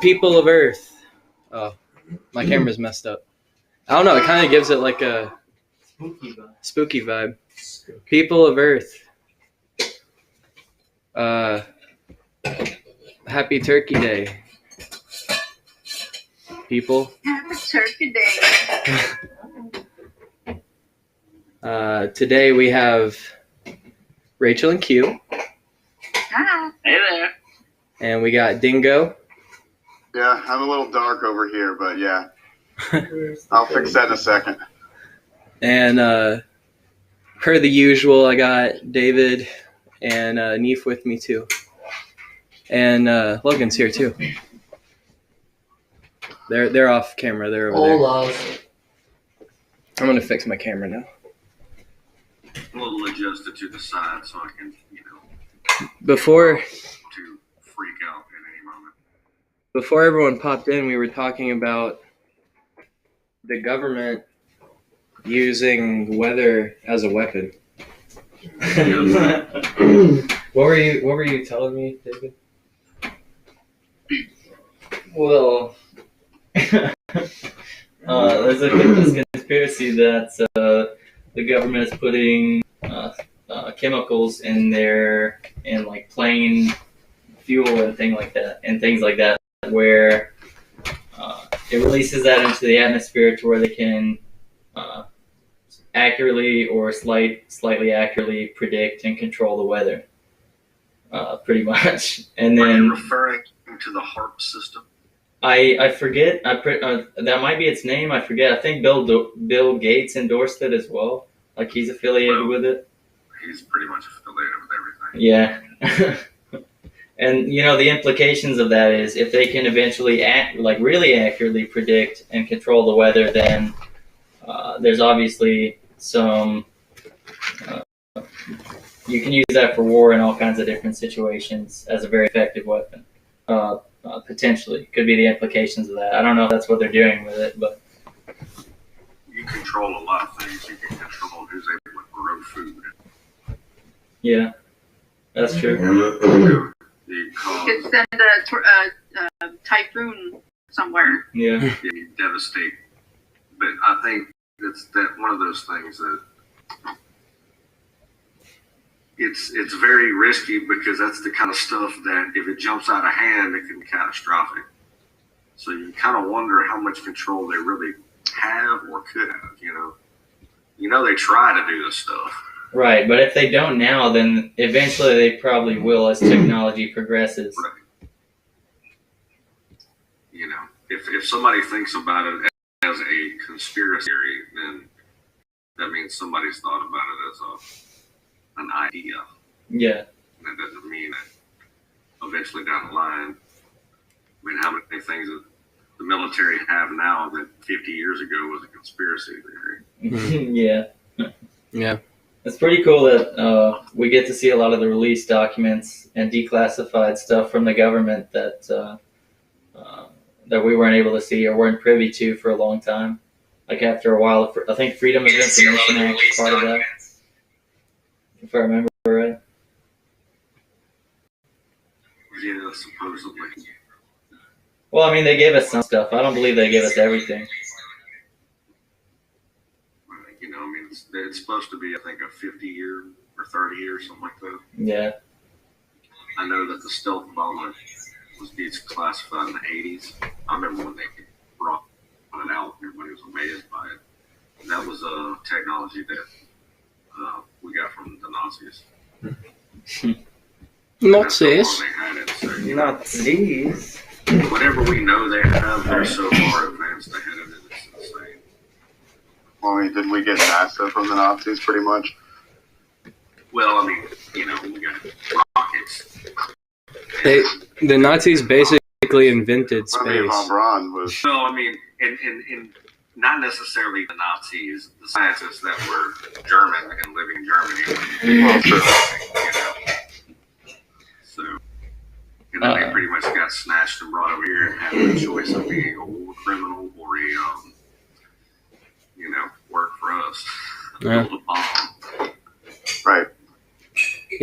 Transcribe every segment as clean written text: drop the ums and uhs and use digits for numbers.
people of Earth. Oh, my camera's messed up. I don't know. It kind of gives it like a spooky vibe. People of Earth. Happy Turkey Day, people. Happy Turkey Day. Today we have Rachel and Q. Hi. Hey there. And we got Dingo. Yeah, I'm a little dark over here, but yeah. I'll fix that in a second. And per the usual, I got David and Neef with me too. And Logan's here too. They're off camera. They're over there. I'm gonna fix my camera now. A little adjusted to the side so I can, Before to freak out at any moment. Before everyone popped in, we were talking about the government using weather as a weapon. What were you telling me, David? Well, there's this conspiracy that the government is putting chemicals in like plane fuel and things like that, where it releases that into the atmosphere to where they can accurately or slightly accurately predict and control the weather, pretty much. And then, are you referring to the HARP system? I forget. That might be its name. I forget. I think Bill Gates endorsed it as well. Like he's affiliated with it. He's pretty much affiliated with everything. Yeah. And the implications of that is if they can eventually really accurately predict and control the weather, then there's obviously some. You can use that for war in all kinds of different situations as a very effective weapon. Potentially, could be the implications of that. I don't know if that's what they're doing with it, but you control a lot of things. You can control who's able to grow food. Yeah, that's true. You could send a typhoon somewhere. Yeah. You devastate. But I think it's that one of those things that it's very risky because that's the kind of stuff that if it jumps out of hand, it can be catastrophic. So you kind of wonder how much control they really have or could have, they try to do this stuff. Right, but if they don't now, then eventually they probably will as technology progresses. Right. If somebody thinks about it as a conspiracy theory, then that means somebody's thought about it as an idea. Yeah. That doesn't mean that eventually down the line, how many things that the military have now that 50 years ago was a conspiracy theory? Yeah. Yeah. It's pretty cool that we get to see a lot of the released documents and declassified stuff from the government that we weren't able to see or weren't privy to for a long time. Like after a while, I think Freedom of Information Act is part of that, if I remember right. Yeah, supposedly. Well, I mean, they gave us some stuff. I don't believe they gave us everything. It's supposed to be, I think, a 50-year or 30-year, something like that. Yeah. I know that the stealth bomber was declassified in the 80s. I remember when they brought it out, everybody was amazed by it. And that was a technology that we got from the Nazis. Nazis? Nazis. Whatever we know they have, they're so far advanced ahead of it. It's insane. Well, didn't we get NASA from the Nazis pretty much? Well, we got rockets. The Nazis basically invented space. Von Braun was. Well, in not necessarily the Nazis, the scientists that were German and living in Germany. Well, true. So, and then they pretty much got snatched and brought over here and had the choice of being a war criminal or a, work for us. Yeah. Build a bomb. Right.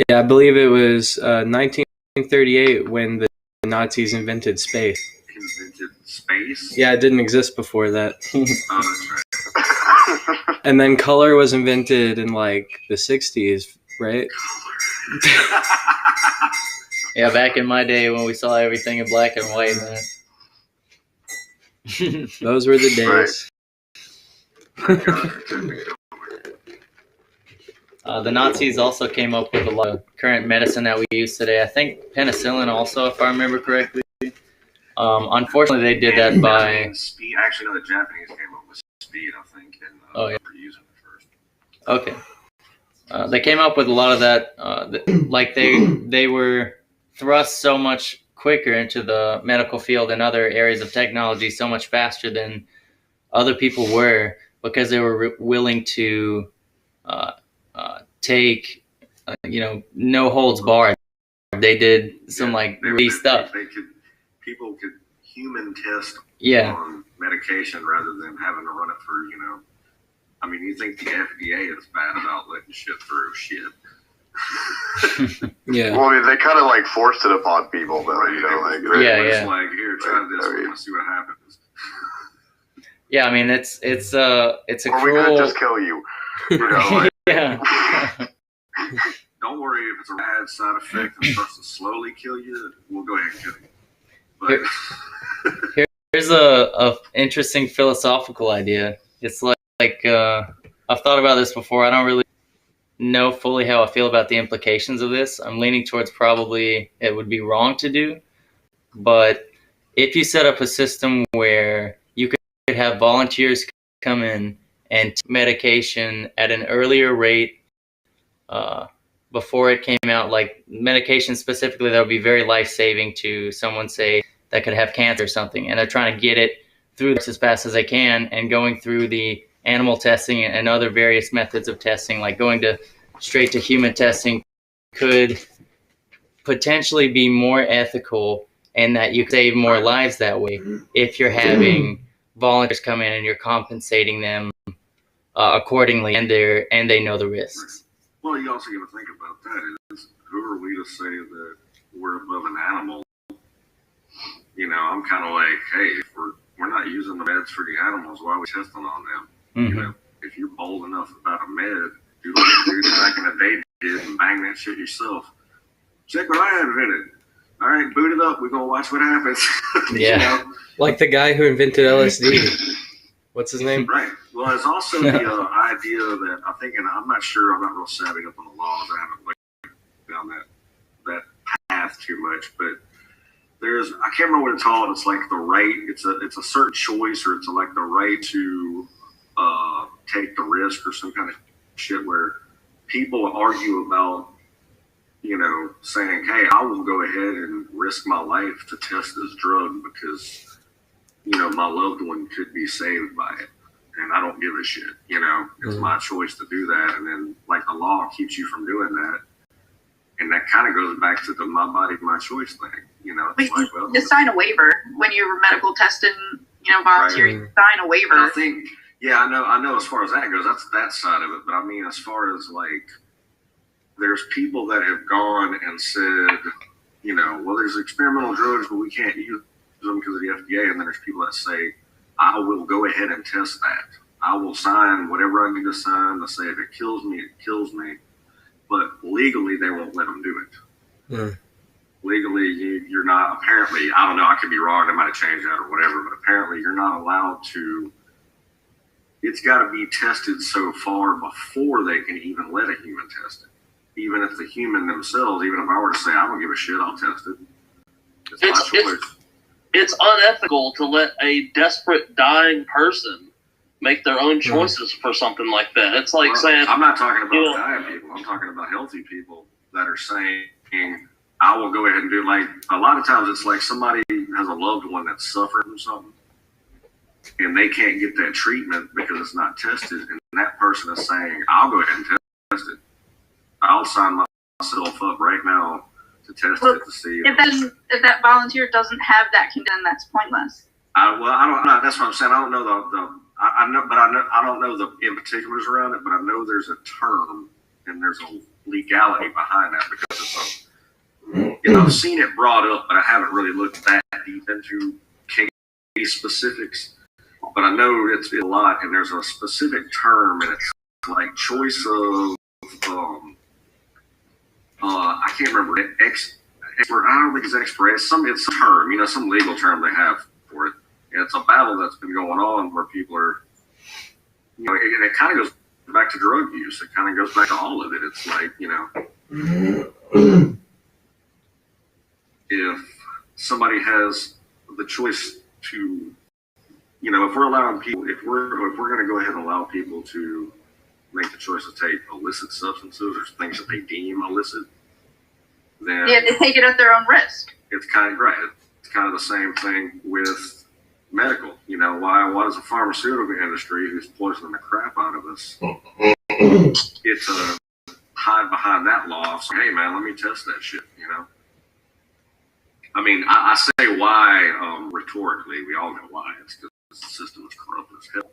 Yeah, I believe it was 1938 when the Nazis invented space. invented space. Yeah, it didn't exist before that. Oh, that's right. And then color was invented in like the 60s, right? Yeah, back in my day when we saw everything in black and white, man. Those were the days. The Nazis also came up with a lot of current medicine that we use today. I think penicillin also, if I remember correctly. Unfortunately, they did that by... Speed. Actually, no, the Japanese came up with speed, I think, and Oh, yeah. were using it first. Okay. They came up with a lot of that, like they were thrust so much quicker into the medical field and other areas of technology so much faster than other people were, because they were willing to take, no holds barred. They did some risky stuff. People could human test Yeah. on medication rather than having to run it through, I mean, you think the FDA is bad about letting shit through shit. Yeah. Well, I mean, they kind of like forced it upon people, though. Right, You know, like Yeah, It's yeah. like, here, try this. We're gonna see what happens. Yeah, I mean it's a or we could cruel. just kill you. You know, like, Yeah. Don't worry if it's a bad side effect and starts to slowly kill you. We'll go ahead and kill you. But Here's a interesting philosophical idea. It's like I've thought about this before. I don't really know fully how I feel about the implications of this. I'm leaning towards probably it would be wrong to do. But if you set up a system where you could have volunteers come in and take medication at an earlier rate before it came out, like medication specifically that would be very life-saving to someone, say, that could have cancer or something, and they're trying to get it through as fast as they can, and going through the animal testing and other various methods of testing, like going straight to human testing, could potentially be more ethical, and that you could save more lives that way if you're having volunteers come in and you're compensating them accordingly, and they know the risks. well, you also got to think about that is, who are we to say that we're above an animal? I'm kind of like, hey, if we're not using the meds for the animals, why are we testing on them? Mm-hmm. If you're bold enough about a med, do what the dudes back in the day did and bang that shit yourself. Check what I invented. All right, boot it up. We're gonna watch what happens. Yeah. Like the guy who invented LSD. What's his name? Right. Well, there's also the idea that I think, and I'm not sure, I'm not real savvy up on the laws. I haven't looked down that path too much, but I can't remember what it's called. It's like the right. It's a certain choice, or it's like the right to take the risk, or some kind of shit where people argue about, saying, hey, I will go ahead and risk my life to test this drug because, my loved one could be saved by it. And I don't give a shit, it's my choice to do that. And then like the law keeps you from doing that. And that kind of goes back to the my body, my choice thing. It's like, well, You sign a waiver when you're medical testing, volunteer. Right. You sign a and waiver. I think, I know as far as that goes, that's that side of it. But I mean, as far as like, there's people that have gone and said, well, there's experimental drugs, but we can't use them because of the FDA. And then there's people that say, I will go ahead and test that. I will sign whatever I need to sign to say if it kills me, it kills me. But legally, they won't let them do it. Mm. Legally, you're not, apparently, I don't know, I could be wrong, they might have changed that or whatever, but apparently you're not allowed to, it's got to be tested so far before they can even let a human test it. Even if the human themselves, even if I were to say, I don't give a shit, I'll test it. It's my choice. It's unethical to let a desperate, dying person make their own choices for something like that. It's like saying... I'm not talking about dying people. I'm talking about healthy people that are saying, I will go ahead and do it. Like, a lot of times it's like somebody has a loved one that's suffering from something, and they can't get that treatment because it's not tested, and that person is saying, I'll go ahead and test it. I'll sign myself up right now to test it to see If that volunteer doesn't have that condition, that's pointless. I don't know. That's what I'm saying. I don't know I don't know the in particulars around it, but I know there's a term and there's a legality behind that because it's I've seen it brought up, but I haven't really looked that deep into specifics, but I know it's a lot, and there's a specific term, and it's like choice of, I can't remember it. I don't think it's expert. It's a term, some legal term they have for it. And it's a battle that's been going on where people are, and it kind of goes back to drug use. It kind of goes back to all of it. It's like, if somebody has the choice to, if we're allowing people, if we're going to go ahead and allow people to make the choice to take illicit substances or things that they deem illicit, then Yeah, they take it at their own risk. it's kind of right. It's kind of the same thing with medical. Why does the pharmaceutical industry, who's poisoning the crap out of us, get to hide behind that law? So, hey, man, let me test that shit. I mean, I say why rhetorically. We all know why. It's because the system is corrupt as hell.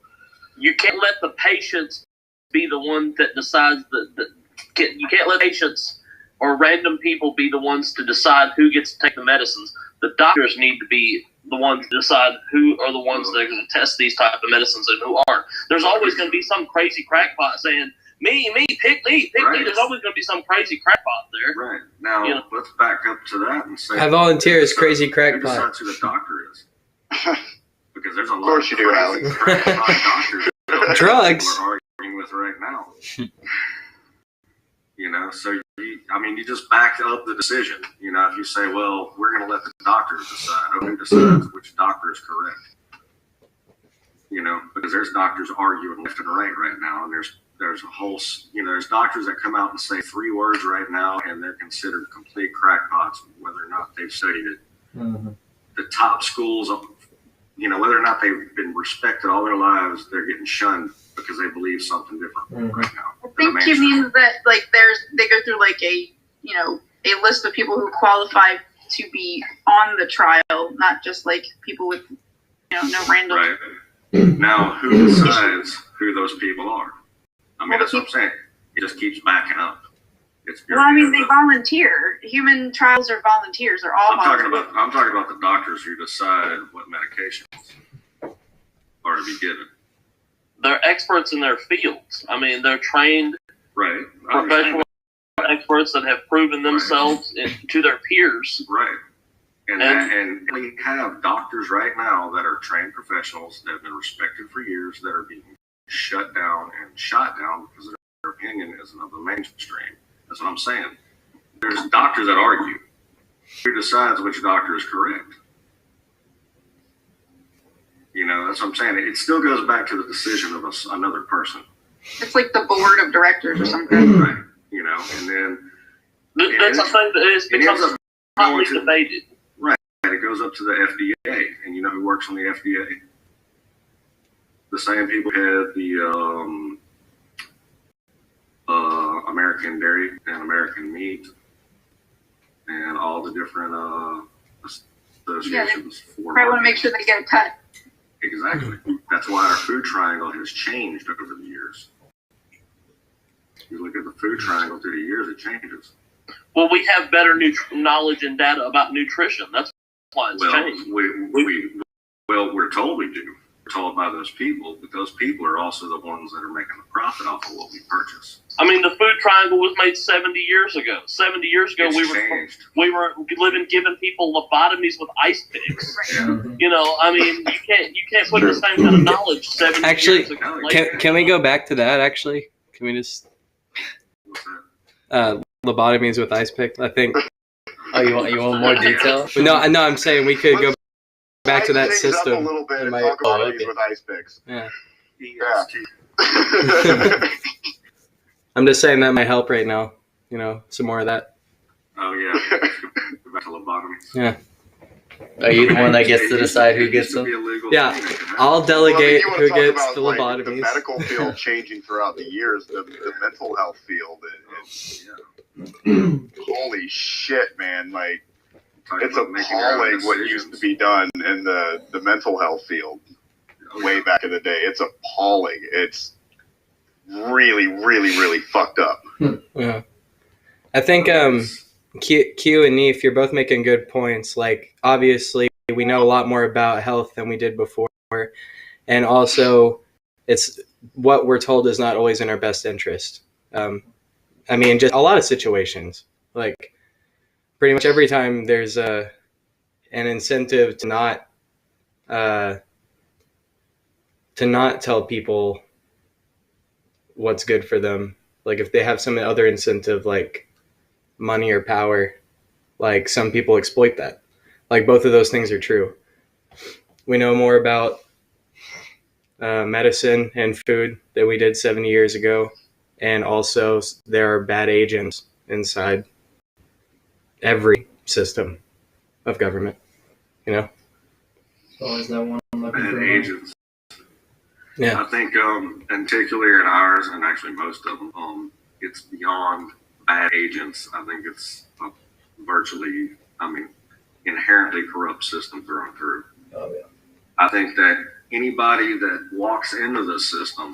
You can't let the patients be the one that decides you can't let patients or random people be the ones to decide who gets to take the medicines. The doctors need to be the ones to decide who are the ones that are going to test these type of medicines and who aren't. There's always going to be some crazy crackpot saying, me, pick me. Right. There's always going to be some crazy crackpot there. Right. Now, let's back up to that and say, I volunteer as crazy who crackpot. decides who the doctor is? Because there's a lot course you do, crazy Alex. crackpot doctors that Drugs. people are arguing with right now. So you just back up the decision. If you say, well, we're going to let the doctors decide, who decides which doctor is correct? Because there's doctors arguing left and right now, and there's a whole, there's doctors that come out and say 3 words right now, and they're considered complete crackpots, whether or not they've studied it. Mm-hmm. The top schools, whether or not they've been respected all their lives, they're getting shunned because they believe something different right now. I think you mean that they go through a list of people who qualify to be on the trial, not just people with no random. Right. Now, who decides who those people are? I mean, that's what I'm saying. It just keeps backing up. They volunteer. Human trials are volunteers. They're all volunteers. I'm talking about the doctors who decide what medications are to be given. They're experts in their fields. I mean, they're trained Right. professional experts that have proven themselves to their peers. Right. And we have doctors right now that are trained professionals that have been respected for years that are being shut down and shot down because their opinion isn't of the mainstream. That's what I'm saying. There's doctors that argue. Who decides which doctor is correct? That's what I'm saying. It still goes back to the decision of another person. It's like the board of directors or something. Right. And then That's something that becomes hotly debated. Right. It goes up to the FDA. And you know who works on the FDA? The same people had the American dairy and American meat and all the different associations. For I want to make sure they get a cut. Exactly. That's why our food triangle has changed over the years. You look at the food triangle through the years, it changes. Well, we have better knowledge and data about nutrition. That's why it's changed. We're told we do. We're told by those people, but those people are also the ones that are making the profit off of what we purchase. I mean, the food triangle was made 70 years ago. 70 years ago, It's we were giving people lobotomies with ice picks. Mhm. I mean, you can't put the same kind of knowledge 70 Actually, years ago. later. Can we go back to that? Actually, can we just What's that? lobotomies with ice pick? I think. Oh, you want more detail? No, I'm saying we could go back to that Lighten things up system. a little bit It and might- talk about okay. these with ice picks. Yeah. EST. I'm just saying that might help right now. Some more of that. Oh, yeah. Go back to lobotomies. Yeah. Are you the one that gets to decide who gets them? Yeah. I'll Well, delegate if you who wanna gets talk the about, the lobotomies. medical field changing throughout the years, the mental health field, holy shit, man! It's appalling what used to be done in the mental health field way back in the day. It's appalling. It's really, really, really fucked up. Yeah. I think Q and Neef, you're both making good points. Obviously, we know a lot more about health than we did before. And also, it's what we're told is not always in our best interest. I mean, just a lot of situations, like pretty much every time there's an incentive to not tell people what's good for them. Like if they have some other incentive, like money or power, like some people exploit that. Like both of those things are true. We know more about medicine and food that we did 70 years ago. And also there are bad agents inside every system of government, you know? It's always that one looking Bad for agents. Yeah. I think, particularly in ours, and actually most of them, it's beyond bad agents. I think it's virtually, inherently corrupt system through and through. Oh, yeah. I think that anybody that walks into the system,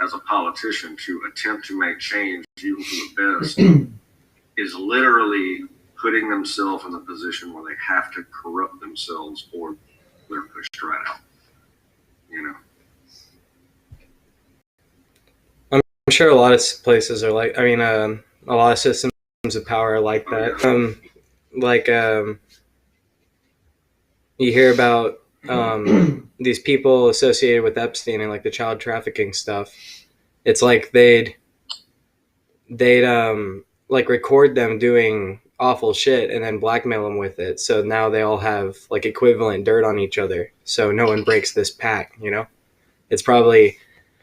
as a politician, to attempt to make change, even for the best, is literally putting themselves in the position where they have to corrupt themselves or they're pushed right out. You know? I'm sure a lot of places are like, a lot of systems of power are like that. You hear about these people associated with Epstein and like the child trafficking stuff. It's like they'd like record them doing awful shit and then blackmail them with it. So now they all have like equivalent dirt on each other. So no one breaks this pact, you know? It's probably,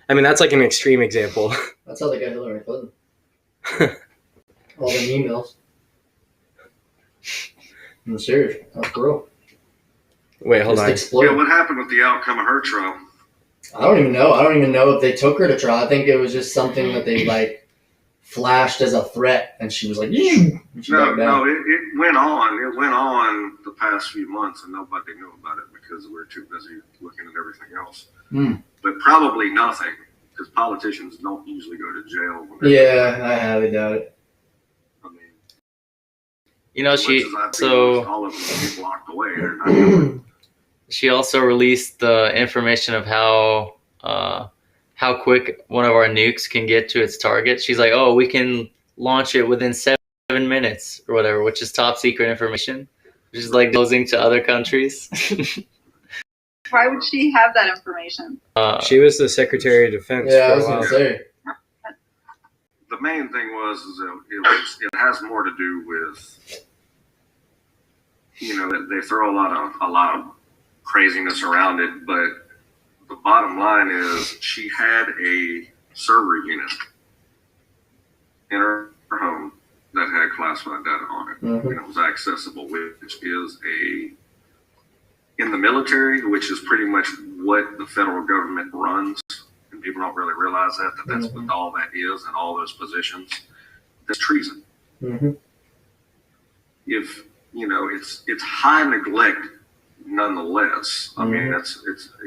that's like an extreme example. That's how they got Hillary Clinton. All the emails. I'm serious. That's for real. Wait, hold Just on. exploded. Yeah, what happened with the outcome of her trial? I don't even know. I don't even know if they took her to trial. I think it was just something that they like flashed as a threat, and she was like, "Yeah." No, it went on. It went on the past few months, and nobody knew about it because we were too busy looking at everything else. But probably nothing, because politicians don't usually go to jail. Yeah, I highly doubt it. I mean, You know, as much as I think all of them will be locked away. They're not doing it. she also released the information of how quick one of our nukes can get to its target. She's like, "Oh, we can launch it within 7 minutes or whatever," which is top secret information, which is like disclosing to other countries. Why would she have that information? She was the Secretary of Defense Yeah, I for was a while. gonna say. The main thing it has more to do with, they throw a lot of craziness around it, but the bottom line is she had a server unit in her home that had classified data on it, and it was accessible, which is in the military, which is pretty much what the federal government runs, and people don't really realize that's what all that is, and all those positions. That's treason. If it's high neglect nonetheless. I mean, it's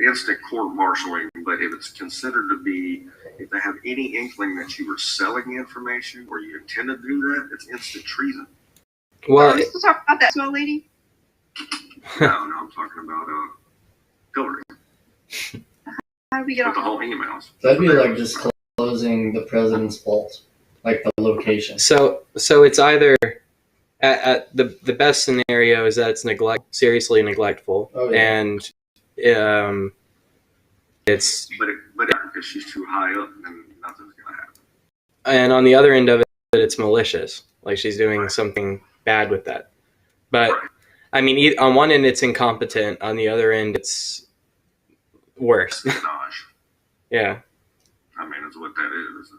instant court-martialing, but if it's considered to be, if they have any inkling that you were selling information or you intend to do that, it's instant treason. Well, Are we still talking about that swell lady? No, I'm talking about Hillary. How do we get With the on? whole emails. That'd be like disclosing the president's fault, like the location. so it's either at the best scenario is that it's seriously neglectful, and it's but because she's too high up, then nothing's gonna happen. And on the other end of it, it's malicious, like she's doing something bad with that. But I mean, on one end it's incompetent, on the other end it's worse. Espionage. Yeah. I mean, it's what that is.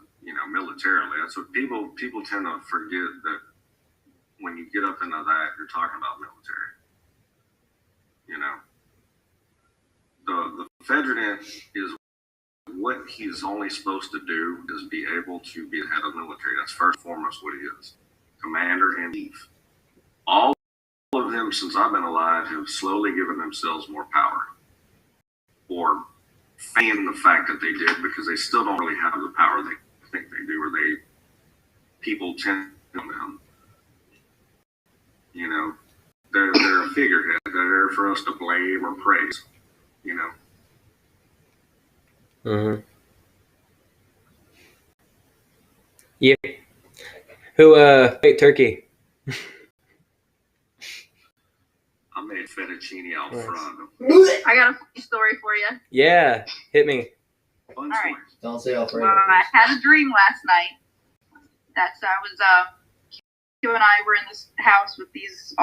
Militarily, that's what people tend to forget, that when you get up into that, you're talking about military. The Federant is, what he's only supposed to do is be able to be the head of the military. That's first and foremost what he is. Commander in chief. All of them, since I've been alive, have slowly given themselves more power. Or feign the fact that they did, because they still don't really have the power they think they do, or people tend to them. They're a figurehead. there for us to blame or praise, you know. Mm-hmm. Yeah. Who ate turkey? I made fettuccine Alfredo. I got a funny story for you. Yeah, hit me. Fun All right. story. Don't say Alfredo. Well, I had a dream last night that I was, Q and I were in this house with these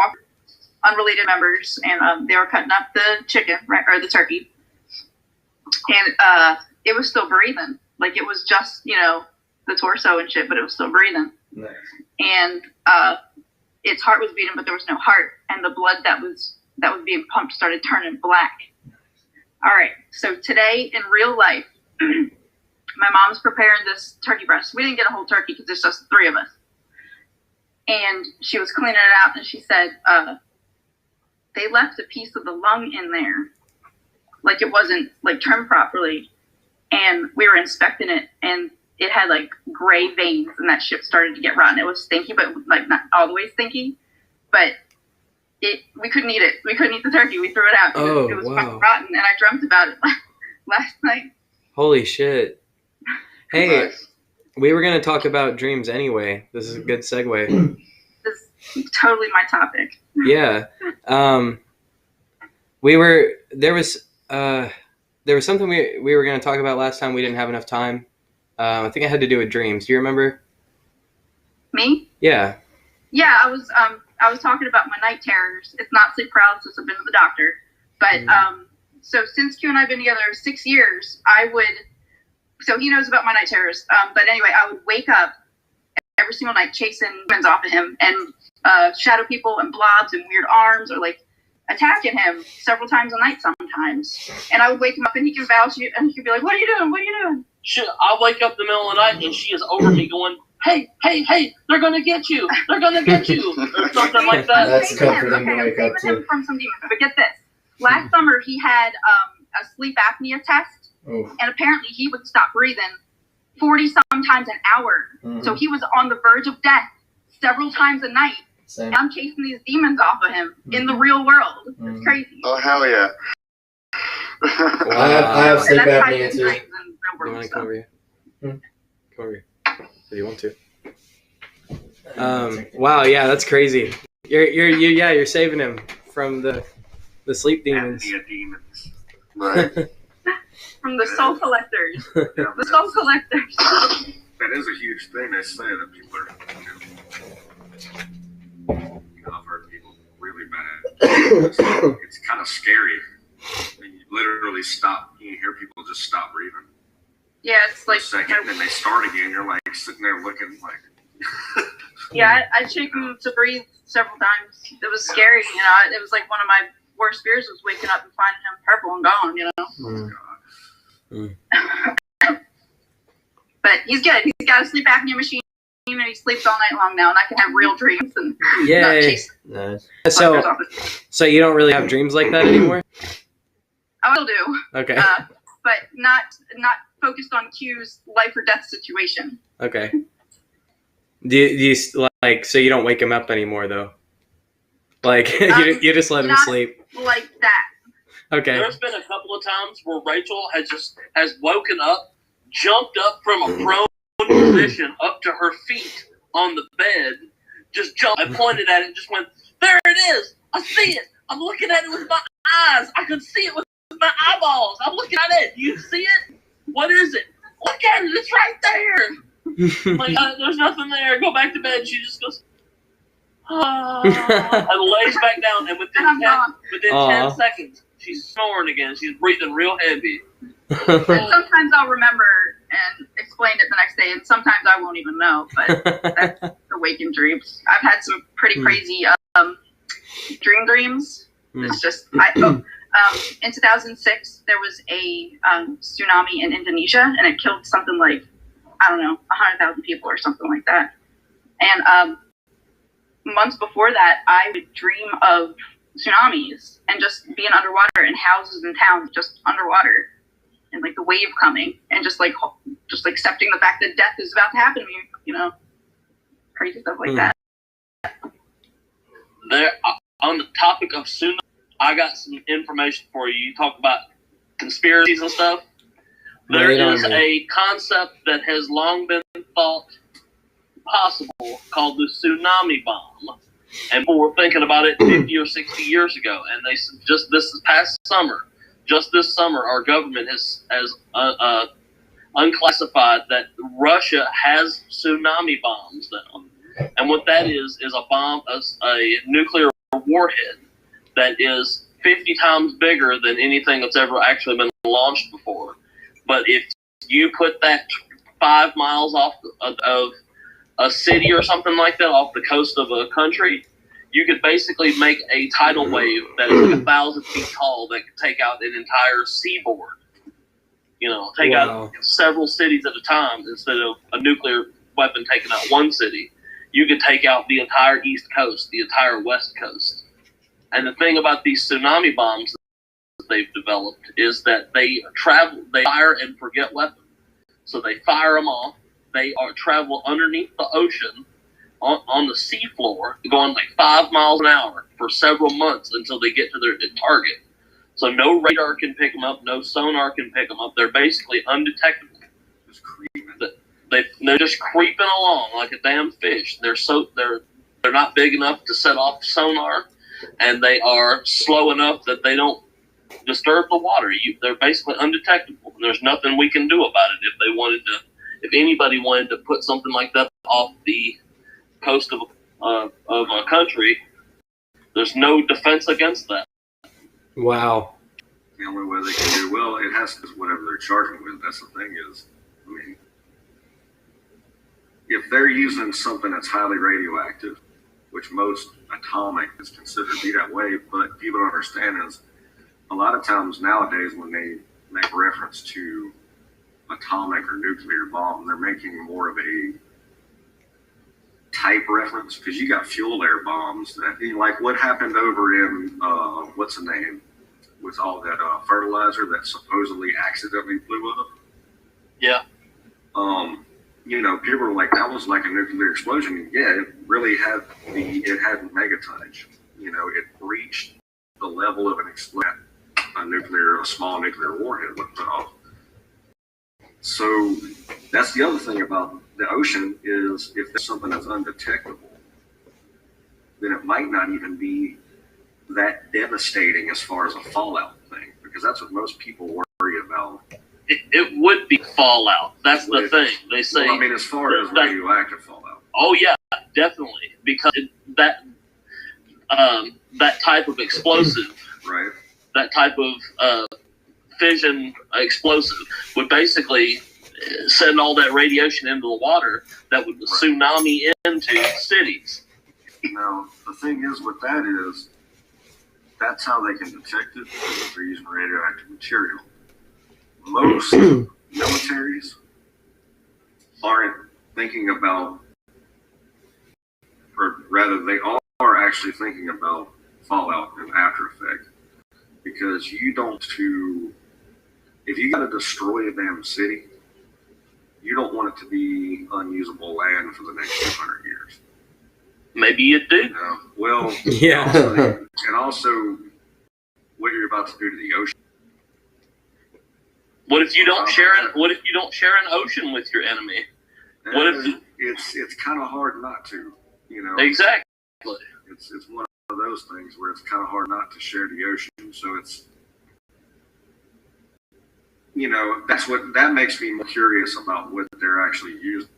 unrelated members, and they were cutting up the chicken, right, or the turkey, and it was still breathing. Like, it was just, you know, the torso and shit, but it was still breathing. Nice. And its heart was beating, but there was no heart, and the blood that was being pumped started turning black. All right, so today in real life, my mom's preparing this turkey breast. We didn't get a whole turkey because it's just the three of us. And she was cleaning it out, and she said, they left a piece of the lung in there, like it wasn't like trimmed properly. And we were inspecting it, and it had like gray veins, and that shit started to get rotten. It was stinky, but like not all the way stinky. But we couldn't eat it. We couldn't eat the turkey. We threw it out. It was fucking rotten, and I dreamt about it last night. Holy shit. Hey, Nice. we were going to talk about dreams anyway. This is a good segue. This is totally my topic. Yeah. There was something we were going to talk about last time. We didn't have enough time. I think it had to do with dreams. Do you remember? Me? Yeah. Yeah, I was talking about my night terrors. It's not sleep paralysis. I've been to the doctor. But so since Q and I have been together 6 years, so he knows about my night terrors. But anyway, I would wake up every single night chasing demons off of him, and shadow people and blobs and weird arms, or like attacking him several times a night sometimes. And I would wake him up, and he can vouch, and he could be like, "What are you doing? What are you doing?" Shit, I wake up in the middle of the night and she is over me going, hey, they're going to get you. They're going to get you. Or something like that. That's comforting to wake up to. Him from some demons. But get this. Last summer, he had a sleep apnea test, and apparently he would stop breathing 40-some times an hour. So he was on the verge of death several times a night. Same. And I'm chasing these demons off of him in the real world. It's crazy. Oh, hell yeah. I have sleep And that's how apnea you too. dreams and real You world want to stuff. come over here? Come over here. Do you want to? Wow, yeah, that's crazy. You're saving him from the sleep demons. Apnea demons. Right. From the soul collectors. Yeah, The soul collectors. that is a huge thing. They say that people are, I've heard people really bad. It's kind of scary. You literally stop. You hear people just stop breathing. Yeah, it's For like, a second, and they start again. You're like sitting there looking like. yeah, I shake him to breathe several times. It was scary, you know. It was like one of my worst fears was waking up and finding him purple and gone, you know. But he's good. He's got a sleep apnea machine, and he sleeps all night long now, and I can have real dreams and not Yay. chase Nice. fuckers off the- So you don't really have dreams like that anymore? I will do, Okay. but not focused on Q's life or death situation. Okay. Do you like, so you don't wake him up anymore though? Like you just let him not sleep. Like that. Okay. There's been a couple of times where Rachel has woken up, jumped up from a prone position up to her feet on the bed, just jumped. I pointed at it and just went, there it is. I see it. I'm looking at it with my eyes. I can see it with my eyeballs. I'm looking at it. You see it? What is it? Look at it. It's right there. Like, there's nothing there. Go back to bed. She just goes, and lays back down. And within 10 seconds, she's snoring again. She's breathing real heavy. And sometimes I'll remember and explain it the next day, and sometimes I won't even know. But that's the waking dreams. I've had some pretty crazy dreams. It's just in 2006 there was a tsunami in Indonesia, and it killed something like, I don't know, 100,000 people or something like that. And months before that, I would dream of tsunamis and just being underwater in houses and towns, just underwater, and like the wave coming, and just like accepting the fact that death is about to happen to me, you know, crazy stuff like that. There, on the topic of tsunami, I got some information for you. You talk about conspiracies and stuff. There is a concept that has long been thought possible called the tsunami bomb. And people were thinking about it 50 or 60 years ago. And they just this past summer, our government has unclassified that Russia has tsunami bombs now. And what that is a bomb, a nuclear warhead that is 50 times bigger than anything that's ever actually been launched before. But if you put that 5 miles off of a city or something like that, off the coast of a country, you could basically make a tidal wave that is like 1,000 feet tall that could take out an entire seaboard. You know, take out several cities at a time instead of a nuclear weapon taking out one city. You could take out the entire East Coast, the entire West Coast. And the thing about these tsunami bombs that they've developed is that they fire and forget weapon. So they fire them off. They travel underneath the ocean on the seafloor, going like 5 miles an hour for several months until they get to their target. So no radar can pick them up, no sonar can pick them up. They're basically undetectable. They're just creeping along like a damn fish. They're not big enough to set off sonar, and they are slow enough that they don't disturb the water. They're basically undetectable. There's nothing we can do about it. If anybody wanted to put something like that off the coast of a country, there's no defense against that. Wow. The only way they can do it has to whatever they're charging with. That's the thing is, I mean, if they're using something that's highly radioactive, which most atomic is considered to be that way, but people don't understand is a lot of times nowadays when they make reference to atomic or nuclear bomb, they're making more of a type reference because you got fuel air bombs that, like what happened over in what's the name with all that fertilizer that supposedly accidentally blew up. Yeah. People were like, that was like a nuclear explosion. And yeah, it really had megatonnage. It reached the level of an explosion a small nuclear warhead would put off. So that's the other thing about the ocean is if there's something that's undetectable, then it might not even be that devastating as far as a fallout thing, because that's what most people worry about. It would be fallout. That's the thing. They say. Well, I mean, as far as radioactive fallout. Oh yeah, definitely, because that type of explosive, right? That type of fission explosive would basically send all that radiation into the water that would tsunami into cities. Now, the thing is with that is, that's how they can detect it, because they're using radioactive material. Most militaries aren't thinking about, or rather they are actually thinking about fallout and after effect, because if you got to destroy a damn city, you don't want it to be unusable land for the next 200 years. Maybe you do. Well, yeah. And also, what you're about to do to the ocean. What if you don't share an ocean with your enemy? It's kind of hard not to, Exactly. It's one of those things where it's kind of hard not to share the ocean. So it's, that makes me more curious about what they're actually using,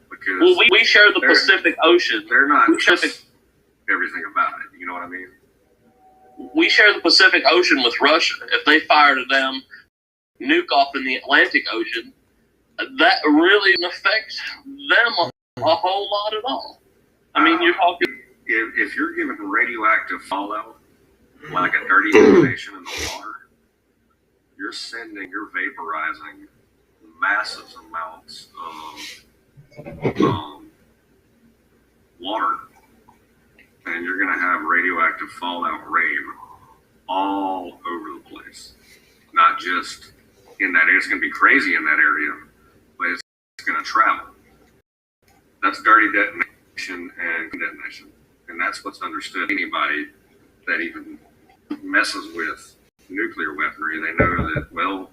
because we share the Pacific Ocean. They're not just everything about it. You know what I mean? We share the Pacific Ocean with Russia. If they fired a damn nuke off in the Atlantic Ocean, that really didn't affect them a whole lot at all. I mean, you're talking. If you're giving radioactive fallout, like a dirty detonation in the water, you're vaporizing massive amounts of water, and you're going to have radioactive fallout rain all over the place. Not just in that area. It's going to be crazy in that area, but it's going to travel. That's dirty detonation and detonation. And that's what's understood. Anybody that even messes with nuclear weaponry. They know that, well,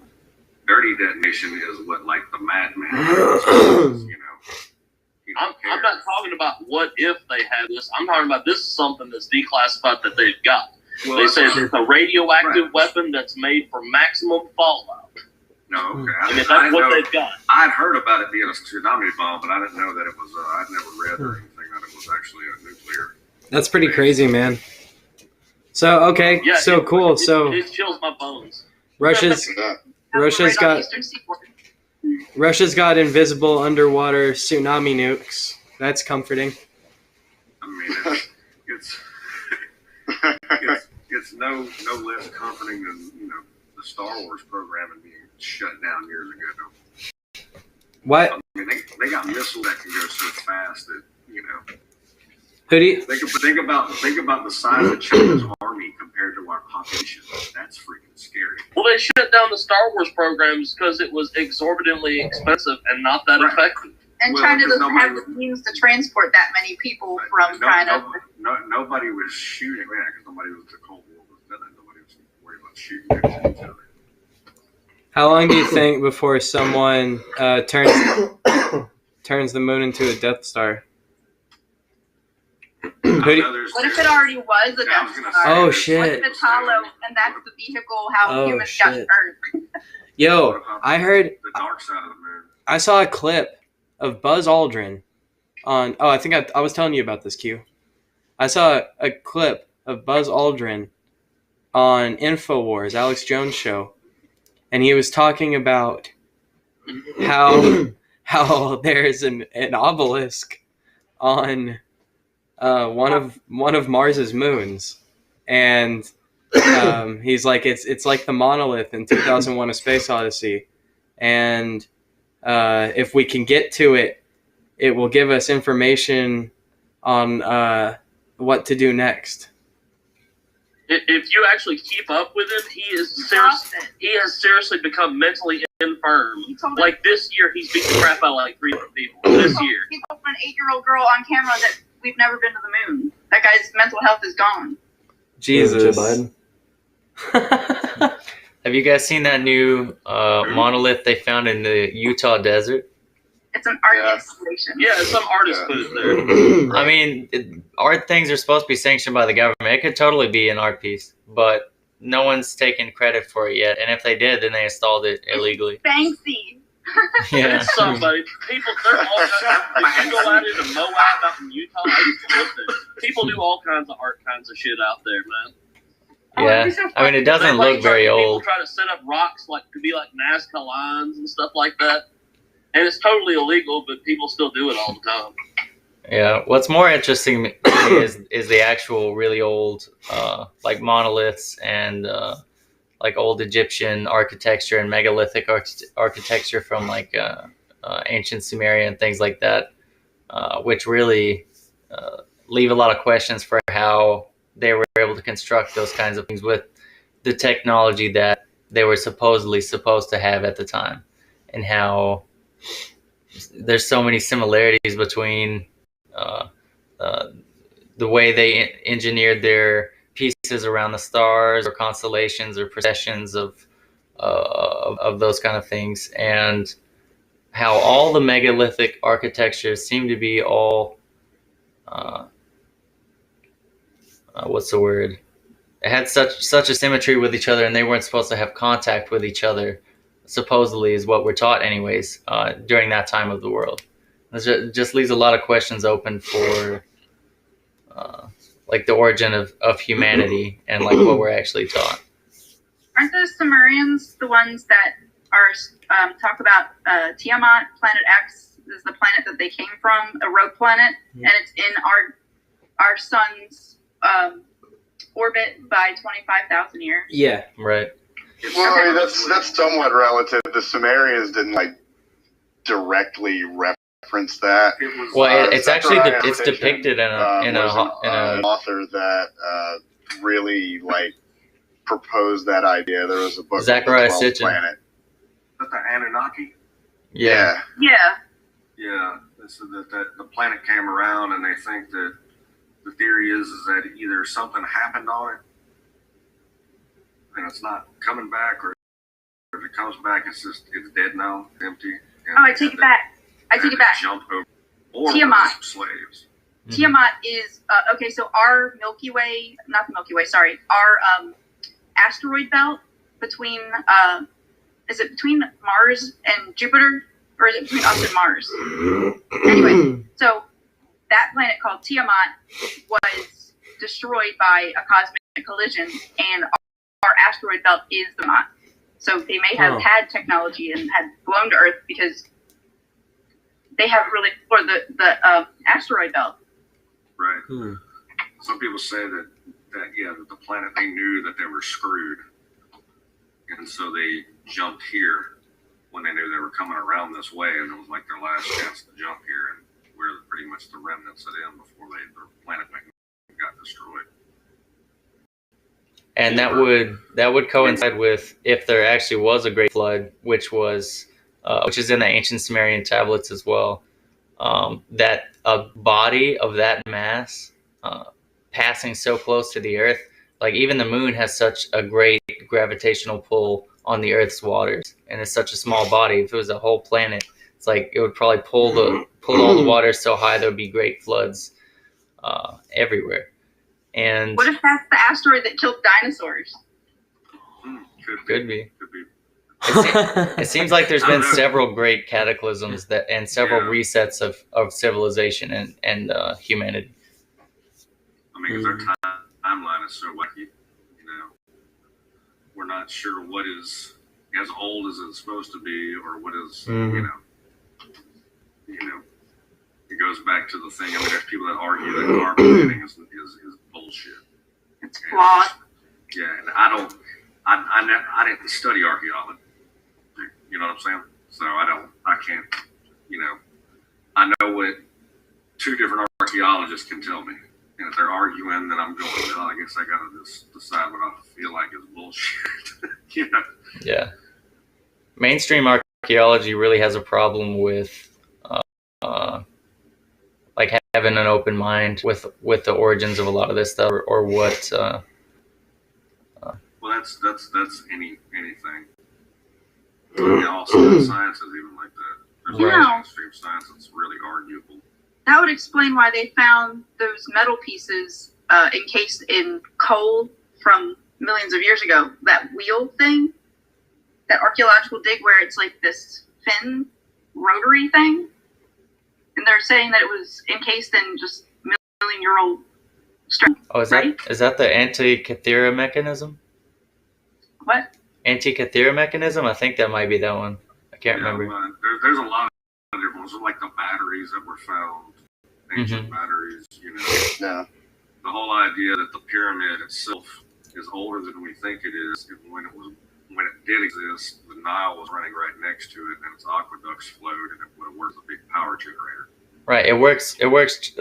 dirty detonation is what, like, the madman is, you know. I'm not talking about what if they have this. I'm talking about this is something that's declassified that they've got. Well, they say it's a radioactive weapon that's made for maximum fallout. No, okay. I mean, that's what they've got. I'd heard about it being a tsunami bomb, but I didn't know that it was, I'd never read or anything that it was actually a nuclear. That's pretty crazy, man. So, okay, Yeah, so cool. So it chills my bones. Russia's got invisible underwater tsunami nukes. That's comforting. I mean, it's no less comforting than, you know, the Star Wars programming being shut down years ago. What? I mean, they got missiles that can go so fast that, you know. Who do you think about the size of China's army compared to our population. That's freaking scary. Well, they shut down the Star Wars programs because it was exorbitantly expensive and not that effective. And China doesn't have the means to transport that many people from China. Nobody was shooting, because nobody was, the Cold War was done, and nobody was worried about shooting each other. How long do you think before someone turns the moon into a Death Star? What if it already was a Death Star? Oh shit! What if it's hollow and that's the vehicle how humans got to Earth? Yo, I heard. The dark side of the moon. I saw a clip of Buzz Aldrin on. Oh, I think I was telling you about this, Q. I saw a clip of Buzz Aldrin on InfoWars, Alex Jones' show, and he was talking about how there's an obelisk on one of Mars's moons, and he's like it's like the monolith in 2001: A Space Odyssey, and if we can get to it, it will give us information on what to do next. If you actually keep up with him, he has seriously become mentally infirm. Like this year, he's beat the crap out of like 3 people. This year, he told an 8-year-old girl on camera that we've never been to the moon. That guy's mental health is gone. Jesus. Joe Biden. Have you guys seen that new monolith they found in the Utah desert? It's an art installation. Yeah, some artist put it there. I mean, art things are supposed to be sanctioned by the government. It could totally be an art piece, but no one's taken credit for it yet. And if they did, then they installed it illegally. Banksy. Yeah. It's somebody. People, there's all kinds. If you go out into Moab, out in Utah, I used to live there. People do all kinds of art, kinds of shit out there, man. Yeah, I mean, it doesn't look very old. People try to set up rocks to be like Nazca lines and stuff like that. And it's totally illegal, but people still do it all the time. Yeah, what's more interesting to me is the actual really old, like monoliths and like old Egyptian architecture and megalithic architecture from like ancient Sumeria and things like that, which really leave a lot of questions for how they were able to construct those kinds of things with the technology that they were supposedly supposed to have at the time, and how there's so many similarities between the way they engineered their pieces around the stars or constellations or processions of those kind of things, and how all the megalithic architectures seem to be all what's the word? It had such a symmetry with each other, and they weren't supposed to have contact with each other. Supposedly, is what we're taught, anyways, during that time of the world. It just leaves a lot of questions open for, like the origin of humanity and like what we're actually taught. Aren't the Sumerians the ones that are talk about Tiamat? Planet X is the planet that they came from, a rogue planet, and it's in our sun's orbit by 25,000 years. Yeah, right. Well, I mean, that's somewhat relative. The Sumerians didn't like directly reference that. It's actually it's depicted in an author that really like proposed that idea. There was a book, Zachariah called Sitchin. Is Planet. that the Anunnaki? Yeah. Yeah. So that the planet came around, and they think that the theory is that either something happened on it, and it's not coming back, or if it comes back, it's dead now, empty. And I take it back. I take it back. Jump over. Or Tiamat. Slaves. Tiamat is okay. So our Milky Way, not the Milky Way. Sorry, our asteroid belt between is it between Mars and Jupiter, or is it between us and Mars? Anyway, so that planet called Tiamat was destroyed by a cosmic collision, and our asteroid belt is the Tiamat. So they may have had technology and had blown to Earth because they have really, or the asteroid belt. Right. Some people say that the planet, they knew that they were screwed, and so they jumped here when they knew they were coming around this way, and it was like their last chance to jump here, and we're pretty much the remnants of them before the planet got destroyed. And that would coincide with if there actually was a great flood, which is in the ancient Sumerian tablets as well. That a body of that mass passing so close to the Earth, like even the moon has such a great gravitational pull on the Earth's waters, and it's such a small body. If it was a whole planet, it's like it would probably pull all the water so high there would be great floods everywhere. And what if that's the asteroid that killed dinosaurs? Could be. It seems like there's been several great cataclysms and several resets of civilization and humanity. I mean, because our timeline is so wacky, we're not sure what is as old as it's supposed to be, or what is, it goes back to the thing. I mean, there's people that argue that carbon dating is bullshit. It's flawed. Yeah, and I didn't study archaeology. You know what I'm saying? So I can't, I know what two different archaeologists can tell me. And if they're arguing, then I'm going, I guess I got to just decide what I feel like is bullshit. Yeah. Mainstream archaeology really has a problem with like having an open mind with the origins of a lot of this stuff, or what. Well, that's anything. All science is even like that. There's mainstream science that's really arguable. That would explain why they found those metal pieces encased in coal from millions of years ago. That wheel thing, that archaeological dig where it's like this fin rotary thing. And they're saying that it was encased in just million-year-old strength. Oh, is that the Antikythera mechanism? What? Antikythera mechanism? I think that might be that one. I can't remember. There's a lot of different ones, like the batteries that were found, ancient batteries. Yeah. The whole idea that the pyramid itself is older than we think it is, and when it did exist, the Nile was running right next to it, and its aqueducts flowed, and it would have worked as a big power generator. Right. It works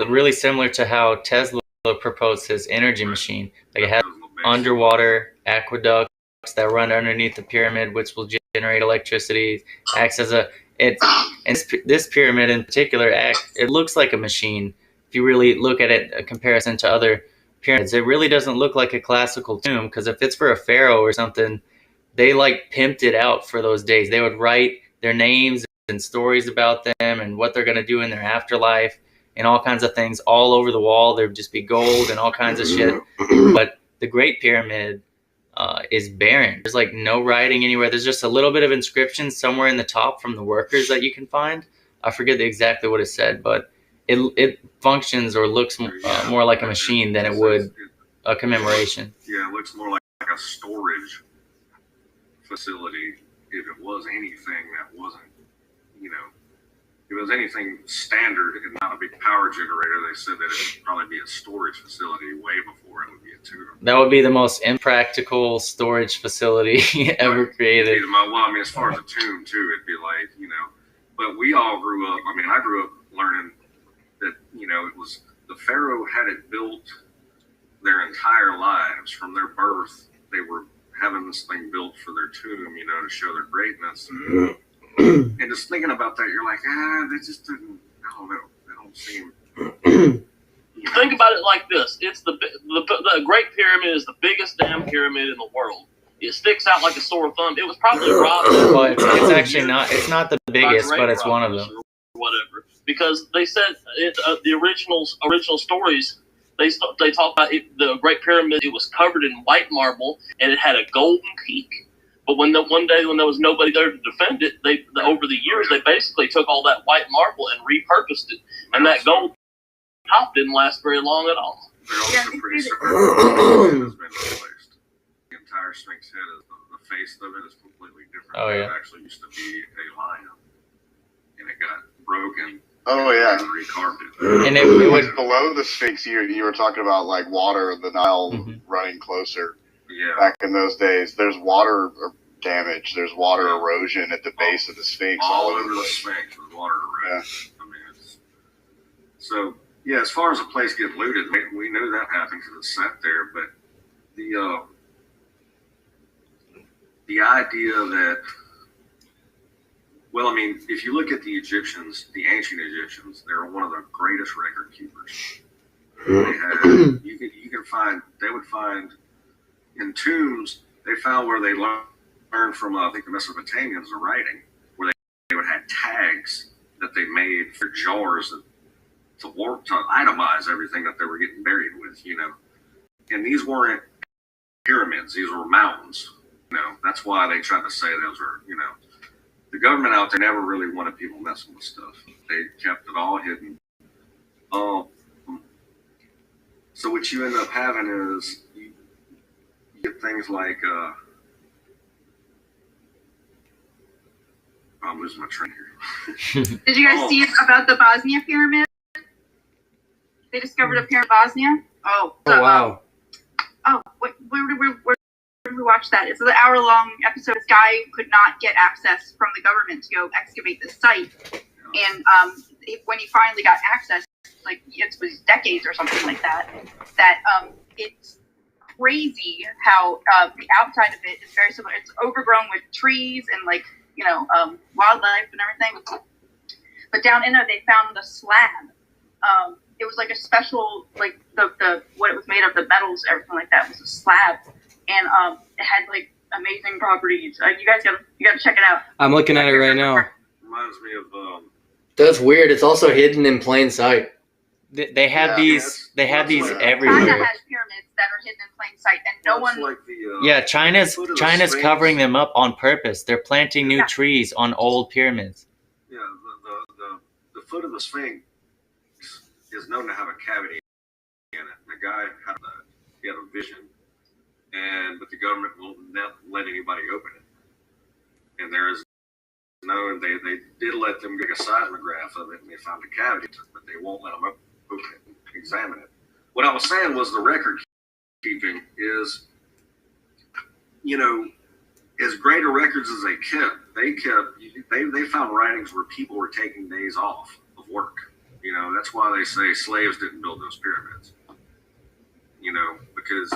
really similar to how Tesla proposed his energy machine. Like it has underwater aqueducts that run underneath the pyramid, which will generate electricity. Acts as this pyramid in particular, it looks like a machine. If you really look at it, a comparison to other pyramids, it really doesn't look like a classical tomb, because if it's for a pharaoh or something, they like pimped it out for those days. They would write their names and stories about them and what they're going to do in their afterlife and all kinds of things all over the wall. There'd just be gold and all kinds of shit. But the Great Pyramid is barren. There's like no writing anywhere. There's just a little bit of inscription somewhere in the top from the workers that you can find. I forget exactly what it said, but it functions or looks more like a machine than it would a commemoration. Yeah, it looks more like a storage facility. If it was anything that wasn't, if it was anything standard and not a big power generator, they said that it would probably be a storage facility way before it would be a tomb. That would be the most impractical storage facility ever created. Well, as far as a tomb too, it'd be like, but we all grew up, I grew up learning that, it was, the pharaoh had it built their entire lives from their birth. They were having this thing built for their tomb, to show their greatness. And just thinking about that, you're like, they just didn't, I don't know, they don't seem. Think about it like this: it's the Great Pyramid is the biggest damn pyramid in the world. It sticks out like a sore thumb. It was probably robbed. Well, it's actually not. It's not the biggest, but it's one of them. Or whatever, because they said the original stories. They talk about the Great Pyramid. It was covered in white marble and it had a golden peak. But one day when there was nobody there to defend it, over the years they basically took all that white marble and repurposed it, and that gold top didn't last very long at all. They're also pretty surprised has been replaced. The entire Sphinx head, the face of it is completely different. Oh, yeah. It actually used to be a lion, and it got broken. Oh, yeah. And recarved it. And it was would. below the Sphinx. You were talking about like water, the Nile running closer. Yeah. Back in those days, there's water damage. There's water erosion at the base of the Sphinx. All over the Sphinx with water erosion. Yeah. I mean, so yeah. As far as the place getting looted, we knew that happened because it sat there. But the idea that, well, I mean, if you look at the Egyptians, the ancient Egyptians, they were one of the greatest record keepers. They had, you can find, they would find in tombs, they found where they learned from, I think, the Mesopotamians, the writing, where they would have tags that they made for jars to itemize everything that they were getting buried with, you know. And these weren't pyramids, these were mountains. You know, that's why they tried to say those were, you know, the government out there never really wanted people messing with stuff. They kept it all hidden. So what you end up having is you get things like, I'm losing my train here. Did you guys see about the Bosnia pyramid? They discovered a pyramid in Bosnia. Oh wow. Where did we watch that? It's an hour-long episode. This guy could not get access from the government to go excavate the site. And when he finally got access, like it was decades or something like that, it's crazy how the outside of it is very similar. It's overgrown with trees and like, you know, wildlife and everything. But down in there, they found a slab. It was like a special, like the what it was made of, the metals, everything like that was a slab, and it had like amazing properties. You guys gotta check it out. I'm looking at it right now. Reminds me of. That's weird. It's also hidden in plain sight. They had these. They had these everywhere. China has pyramids that are hidden in plain sight, and no one. Like yeah, China's covering them up on purpose. They're planting new trees on old pyramids. Yeah, the foot of the Sphinx is known to have a cavity in it. The guy had a vision, but the government won't let anybody open it. And there is no, they did let them get a seismograph of it, and they found a cavity, but they won't let them open it and examine it. What I was saying was the record keeping is, you know, as great a records as they found writings where people were taking days off of work. You know, that's why they say slaves didn't build those pyramids. You know, because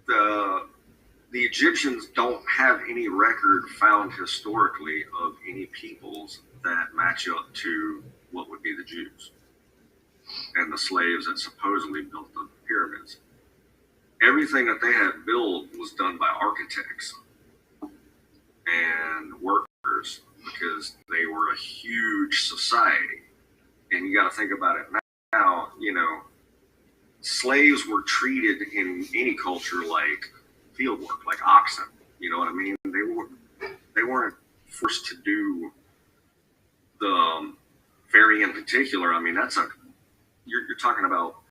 the Egyptians don't have any record found historically of any peoples that match up to what would be the Jews and the slaves that supposedly built the pyramids. Everything that they had built was done by architects and workers because they were a huge society. And you got to think about it now, you know, slaves were treated in any culture like field work, like oxen. You know what I mean? They weren't forced to do the very in particular. I mean, you're talking about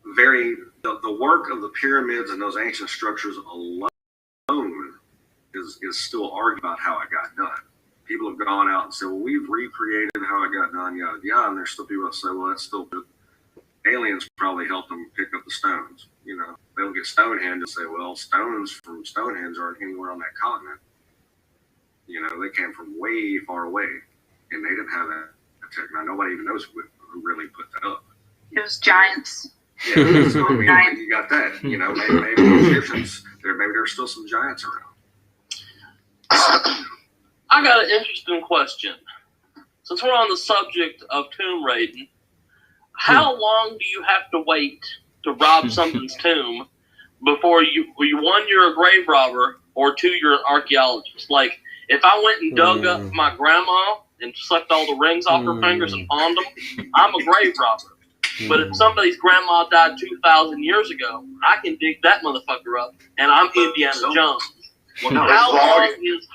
the work of the pyramids and those ancient structures alone is still argued about how it got done. People have gone out and said, well, we've recreated how it got done, yada, yada. And there's still people that say, well, that's still good. Aliens probably helped them pick up the stones. You know, they don't get Stonehenge and say, well, stones from Stonehenge aren't anywhere on that continent. You know, they came from way far away, and they didn't have that technology. Nobody even knows who really put that up. It was giants. Yeah, so, I mean, you got that. You know, maybe the Egyptians, maybe there's still some giants around. I got an interesting question. Since we're on the subject of tomb raiding, how long do you have to wait to rob somebody's tomb before you're a grave robber, or two, you're an archaeologist. Like, if I went and dug up my grandma and sucked all the rings off her fingers and pawned them, I'm a grave robber. But if somebody's grandma died 2,000 years ago, I can dig that motherfucker up, and I'm Indiana Jones. Well, no, as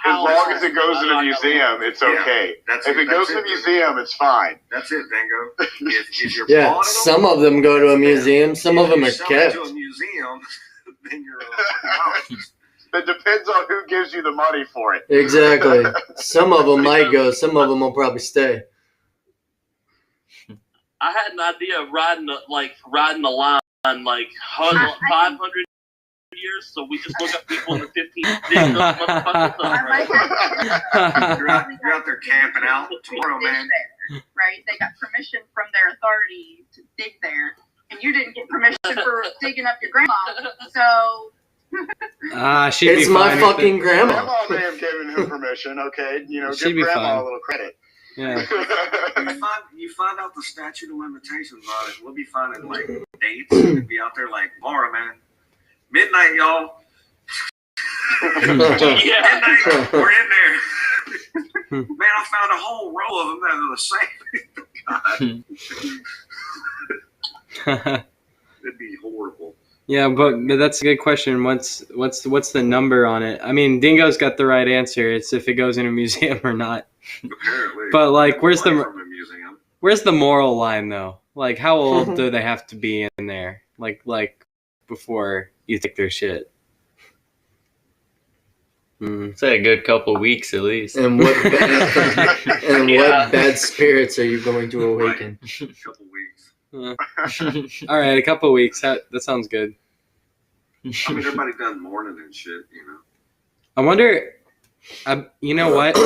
long as it goes in a museum, it's okay. If it goes in a museum, it's fine. That's it, Dingo. If you're Yeah, some of them go to a museum, some of them are kept. To a museum, then you're It depends on who gives you the money for it. Exactly. Some of them might go, some of them will probably stay. I had an idea of riding the line like 500 years, so we just look up people in the 15th. You're out there camping out tomorrow, man. Right? They got permission from their authority to dig there, and you didn't get permission for digging up your grandma. So. It's my fucking grandma. Grandma may have given him permission, okay? Give grandma fine. a little credit. Yeah. You find out the statute of limitations on it. We'll be finding like dates. We'll be out there like, tomorrow, man. Midnight, y'all. Yeah. Midnight, we're in there. Man, I found a whole row of them that are the same. It'd be horrible. Yeah, but that's a good question. What's the number on it? I mean, Dingo's got the right answer. It's if it goes in a museum or not. Apparently. But like, where's the moral line though? Like, how old do they have to be in there? Like before you take their shit? Say a good couple weeks at least. And what bad spirits are you going to awaken? Right. A couple weeks. All right, a couple of weeks. That sounds good. I mean, everybody done mourning and shit, I wonder. You know what?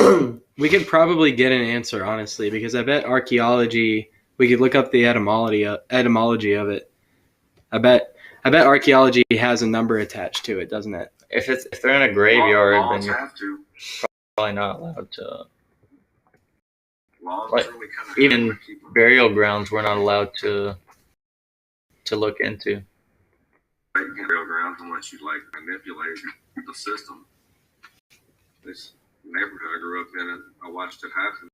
We could probably get an answer, honestly, because I bet archaeology. We could look up the etymology of it. I bet archaeology has a number attached to it, doesn't it? If they're in a graveyard, then you're have to. probably not allowed to. Laws Like, really kind of even burial grounds, we're not allowed to look into. You can't burial grounds unless you like manipulate the system. This neighborhood I grew up in, I watched it happen.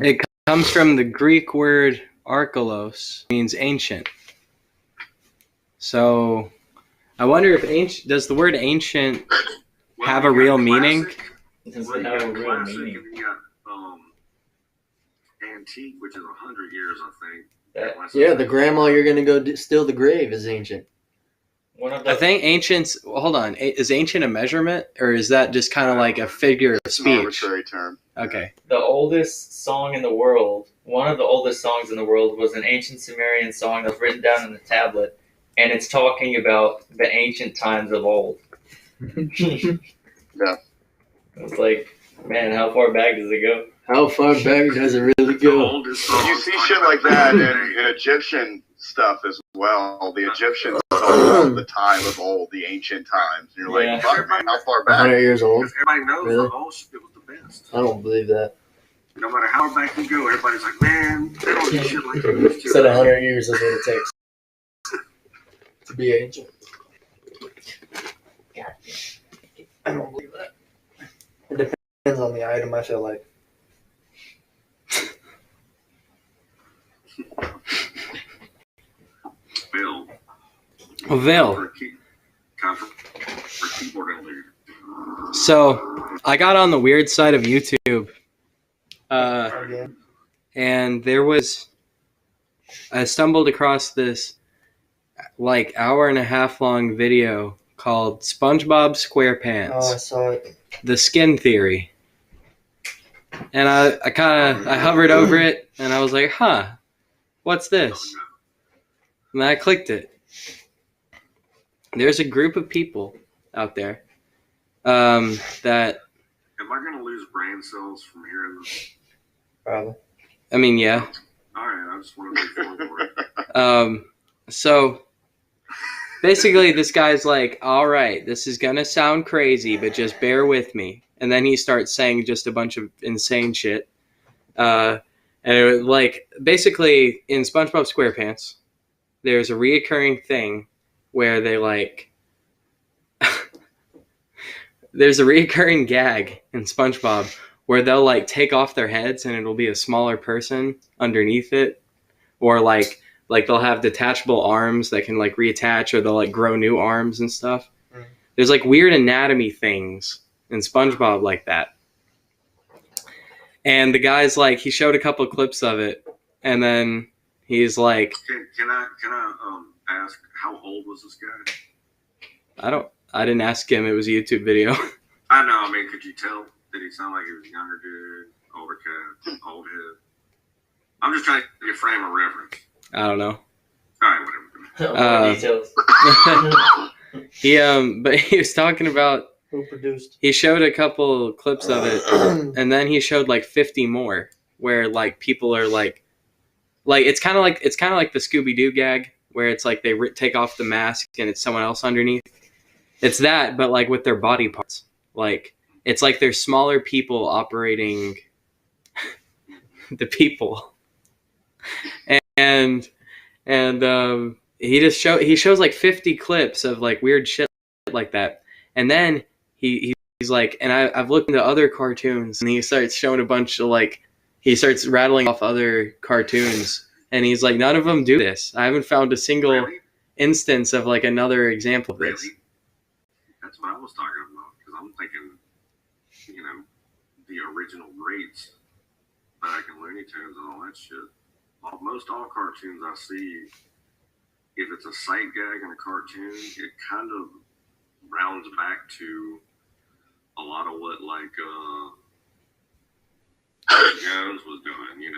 It comes from the Greek word archelos, means ancient. So, I wonder if does the word ancient have a real meaning? Does Well, it you have got a real classic, meaning? and you got antique, which is 100 years, I think. That- Yeah, the grandma you're going to go steal the grave is ancient. One of the, I think ancient's. Hold on, is ancient a measurement, or is that just kind of like a figure of It's an speech? arbitrary term. Okay. the oldest song in the world, one of the oldest songs in the world, was an ancient Sumerian song that was written down in the tablet, and it's talking about the ancient times of old. Yeah. It's like, man, how far back does it go? How far back does it really The go? oldest You songs see talk shit about like that the- in Egyptian stuff as well. The Egyptians talk about the time of old, the ancient times. And you're Yeah. like, fuck, man, how far back? 100 years old? Because everybody knows Really? the old shit was the best. I don't believe that. No matter how far back you go, everybody's like, man, they don't do shit like they used to. Said 100 years is what it takes to be ancient. I don't believe that. It depends on the item, I feel like. Bill. Veil. For keyboard earlier. So I got on the weird side of YouTube, Again. and I stumbled across this like hour and a half long video called SpongeBob Oh, I SquarePants: saw it. The Skin Theory. And I hovered over it, and I was like, huh, what's this? And I clicked it. There's a group of people out there that, Am I going to lose brain cells from hearing this? Probably. I mean, yeah. All right, I just want to be for it. So basically this guy's like, all right, this is going to sound crazy, but just bear with me. And then he starts saying just a bunch of insane shit. And it was like, basically in SpongeBob SquarePants, there's a reoccurring thing where they like there's a reoccurring gag in SpongeBob where they'll like take off their heads and it'll be a smaller person underneath it, or like they'll have detachable arms that can like reattach, or they'll like grow new arms and stuff. There's like weird anatomy things in SpongeBob like that. And the guy's like, he showed a couple of clips of it, and then he's like, Can I ask how old was this guy? I didn't ask him. It was a YouTube video. I know. I mean, could you tell? Did he sound like he was a younger dude, older cat, old head? I'm just trying to get a frame of reference. I don't know. All right, whatever. More details. But he was talking about, Who produced? he showed a couple clips of it, and then he showed like 50 more where like people are like it's kind of like the Scooby-Doo gag where it's like they take off the mask and it's someone else underneath. It's that, but like with their body parts. Like it's like there's smaller people operating the people, and he shows like 50 clips of like weird shit like that, and then he's like, and I've looked into other cartoons, and he starts showing a bunch of like, he starts rattling off other cartoons, and he's like, none of them do this. I haven't found a single instance of like another example of this. Really? That's what I was talking about, because I'm thinking, the original greats back in Looney Tunes and all that shit. Most all cartoons I see, if it's a sight gag in a cartoon, it kind of rounds back to a lot of what like Jones was doing, and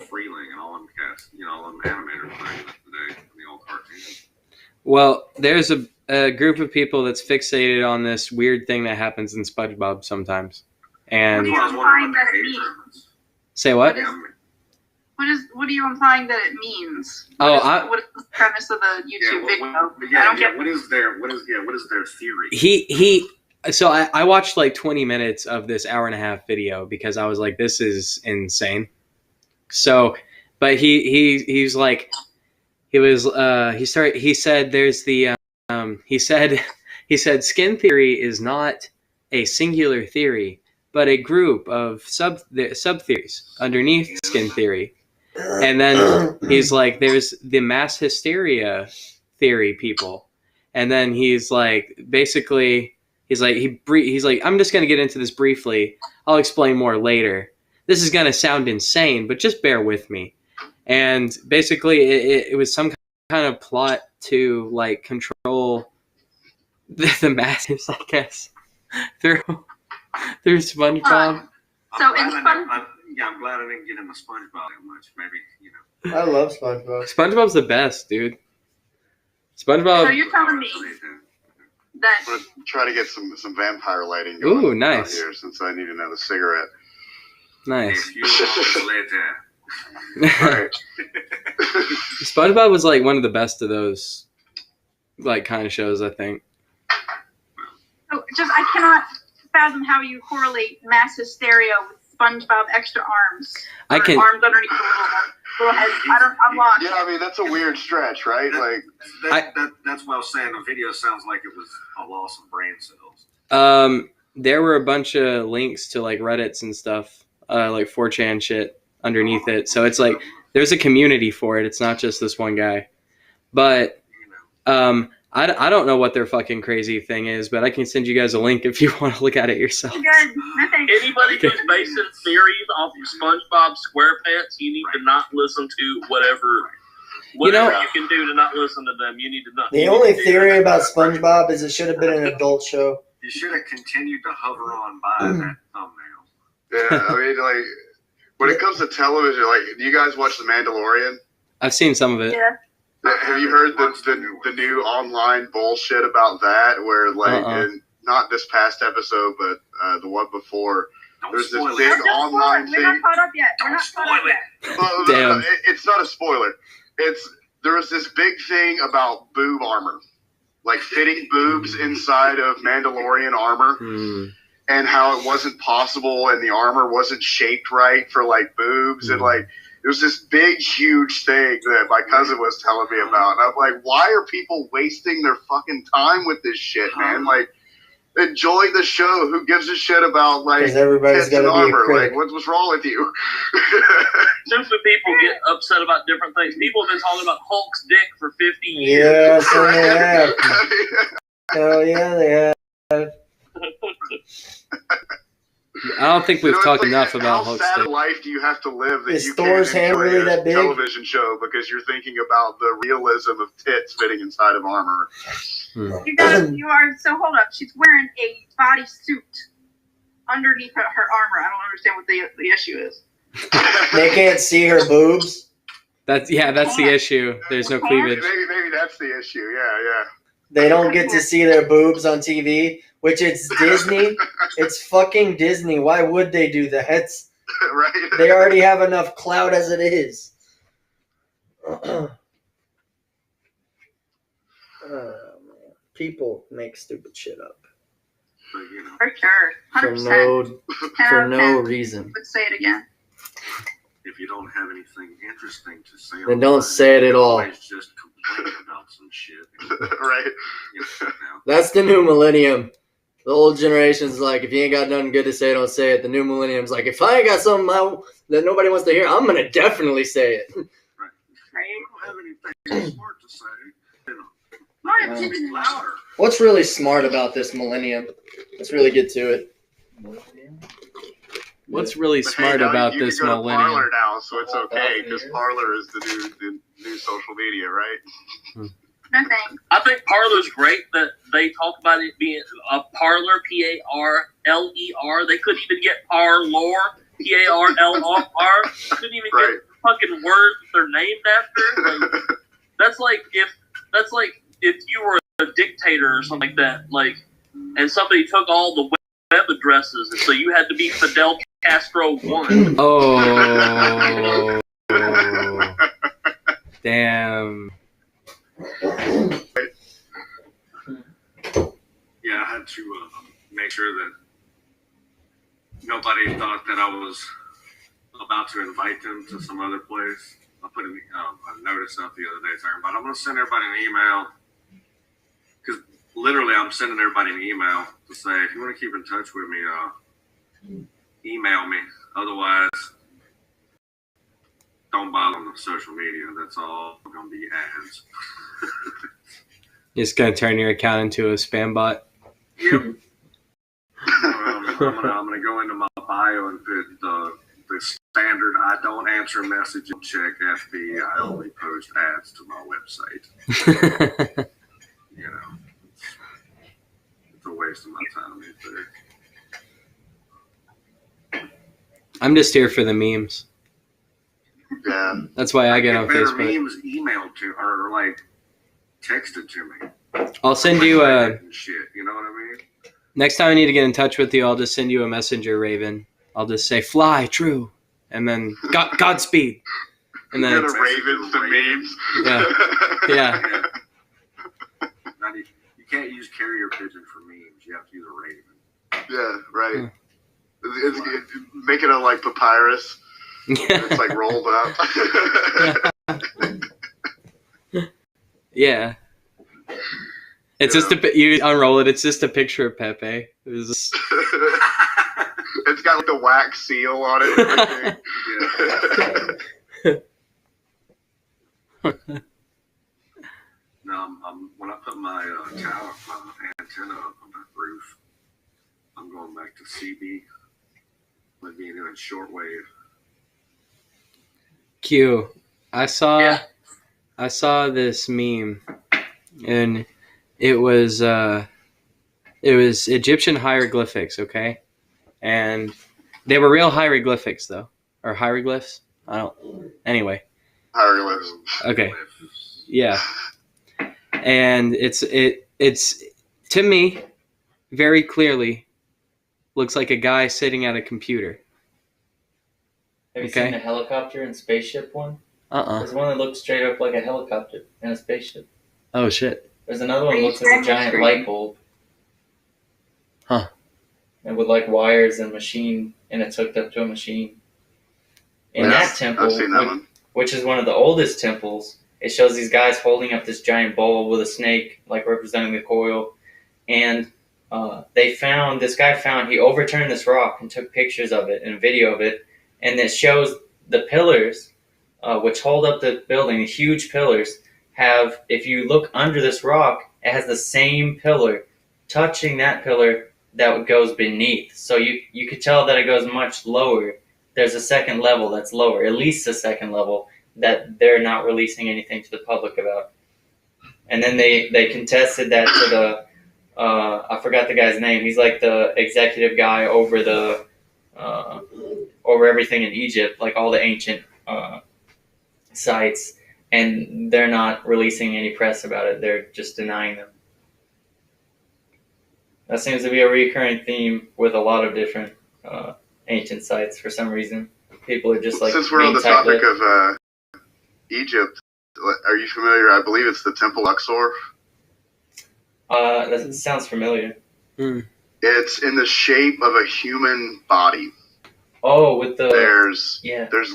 Freeling and all them cats, all them animators back in the day in the old cartoons. Well, there's a group of people that's fixated on this weird thing that happens in SpongeBob sometimes. And What are you implying that it means? Say what? What are you implying that it means? What is the premise of the YouTube video? I don't get. What is their theory? So I watched like 20 minutes of this hour and a half video because I was like, this is insane. So, but he said skin theory is not a singular theory, but a group of sub theories underneath skin theory. And then he's like, there's the mass hysteria theory people. And then he's like, basically, he's like, I'm just going to get into this briefly. I'll explain more later. This is going to sound insane, but just bear with me. And basically, it was some kind of plot to like control the masses, I guess, through SpongeBob. So in SpongeBob. I'm glad I didn't get into SpongeBob that much. Maybe, I love SpongeBob. SpongeBob's the best, dude. SpongeBob. So you're telling me that I'm gonna try to get some vampire lighting going. Ooh, nice. Here, since I need another cigarette. Nice. Right. SpongeBob was like one of the best of those like kind of shows, I think. So I cannot fathom how you correlate mass hysteria with SpongeBob extra arms. I can. Arms underneath the little head. I'm lost. Yeah, I mean that's a weird stretch, right? That's why I was saying the video sounds like it was a loss of brain cells. There were a bunch of links to like Reddits and stuff, like 4chan shit underneath it. So it's like there's a community for it. It's not just this one guy. But I don't know what their fucking crazy thing is, but I can send you guys a link if you want to look at it yourself. Good. No, thanks. Anybody who's basing theories off of SpongeBob SquarePants, you need to not listen to whatever you can do to not listen to them. You need to not. The only theory about SpongeBob is it should have been an adult show. You should have continued to hover on by that thumbnail. Yeah, I mean, like when it comes to television, like, do you guys watch The Mandalorian? I've seen some of it. Yeah. Have you heard the new online bullshit about that? Where and not this past episode, but the one before. There's this big online thing. We're not caught up yet. Damn. It's not a spoiler. There was this big thing about boob armor, like fitting boobs inside of Mandalorian armor, and how it wasn't possible, and the armor wasn't shaped right for like boobs, and like There's this big, huge thing that my cousin was telling me about. And I'm like, why are people wasting their fucking time with this shit, man? Like, enjoy the show. Who gives a shit about, like, everybody's tits and gotta be a armor? critic. Like, what's wrong with you? Simply people get upset about different things. People have been talking about Hulk's dick for 50 years. Yeah, so they have. Hell yeah, they have. I don't think we've talked enough about how Hulk's sad dick. a life do you have to live that Is you Thor's can't hand enjoy really a that big? television show because you're thinking about the realism of tits fitting inside of armor? You guys, you are, so hold up. She's wearing a bodysuit underneath her armor. I don't understand what the issue is. They can't see her boobs. That's the issue. There's no cleavage. Maybe that's the issue. Yeah. They don't get to see their boobs on TV, which it's Disney. It's fucking Disney. Why would they do that? Right. They already have enough clout as it is. People make stupid shit up But, you know, For sure. 100%. for no reason. Would say it again. if you don't have anything interesting to say, Then don't say it at all. Always just complain about some shit. Right. You know, now. That's the new millennium. The old generation's like, if you ain't got nothing good to say, don't say it. The new millennium's like, if I ain't got something that nobody wants to hear, I'm gonna definitely say it. Right. Right? You don't have anything smart to say. You know, My speak opinion. louder. What's really smart about this millennium? Let's really get to it. What's really But smart hey, now about you this can go to millennium? Parler now, so it's okay because Parler is the new social media, right? No thanks. I think Parler's great that they talk about it being a Parler, P-A-R-L-E-R. They couldn't even get Parlor, P-A-R-L-O-R. Couldn't even Right. get the fucking word they're named after. Like, that's like if you were a dictator or something like that, like, and somebody took all the web addresses, and so you had to be Fidel Castro 1. Oh, damn. Yeah, I had to make sure that nobody thought that I was about to invite them to some other place. I put a notice up the other day to everybody. I'm going to send everybody an email because literally I'm sending everybody an email to say, if you want to keep in touch with me, email me. Otherwise, don't bother on the social media. That's all going to be ads. You're just gonna turn your account into a spam bot. Yep. I'm gonna go into my bio and put the standard I don't answer message and check FB. I only post ads to my website. You know, it's a waste of my time right there. I'm just here for the memes. Yeah. That's why I get on better Facebook. memes emailed to or like texted to me. I'll send you a. Shit, you know what I mean? Next time I need to get in touch with you, I'll just send you a messenger, Raven. I'll just say "fly true," and then Godspeed, and then You're the ravens, the memes. Yeah. Now, you can't use carrier pigeon for memes. You have to use a raven. Yeah, right. It's make it on like papyrus. It's like rolled up. Yeah. It's just you unroll it. It's just a picture of Pepe. It's got like the wax seal on it. And everything. No, when I put my tower, my antenna up on that roof, I'm going back to CB. I'm being doing shortwave. Q. I saw this meme, and it was Egyptian hieroglyphics, okay? And they were real hieroglyphics though. Or hieroglyphs? Anyway. Hieroglyphs. Okay. Yeah. And it's to me very clearly looks like a guy sitting at a computer. Have you seen the helicopter and spaceship one? There's one that looks straight up like a helicopter and a spaceship. Oh shit. There's another one that looks like a giant light bulb. Huh. And with like wires and machine, and it's hooked up to a machine. In that temple, I've seen that one. which is one of the oldest temples, it shows these guys holding up this giant bowl with a snake, like representing the coil. And he overturned this rock and took pictures of it and a video of it. And it shows the pillars, which hold up the building, the huge pillars, if you look under this rock, it has the same pillar touching that pillar that goes beneath. So you could tell that it goes much lower. There's a second level that's lower, at least a second level, that they're not releasing anything to the public about. And then they contested that to the, I forgot the guy's name. He's like the executive guy over over everything in Egypt, like all the ancient sites. And they're not releasing any press about it. They're just denying them. That seems to be a recurring theme with a lot of different ancient sites for some reason. People are just like... Since we're on the topic of Egypt, are you familiar? I believe it's the Temple Luxor. That sounds familiar. It's in the shape of a human body. Oh, with the... There's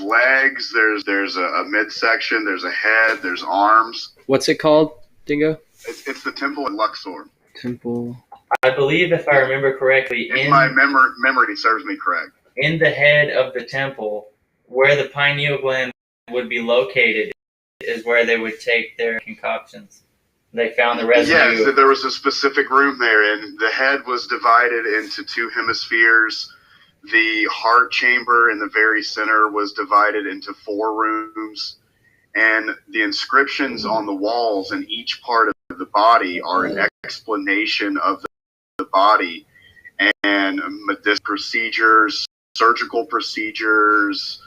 legs, there's a midsection, there's a head, there's arms. What's it called, Dingo? It's the Temple in Luxor. Temple. I believe, if I remember correctly, if my memory serves me correct, in the head of the temple, where the pineal gland would be located, is where they would take their concoctions. They found the residue. Yes, there was a specific room there, and the head was divided into two hemispheres. The heart chamber in the very center was divided into 4 rooms, and the inscriptions on the walls in each part of the body are an explanation of the body and procedures, surgical procedures,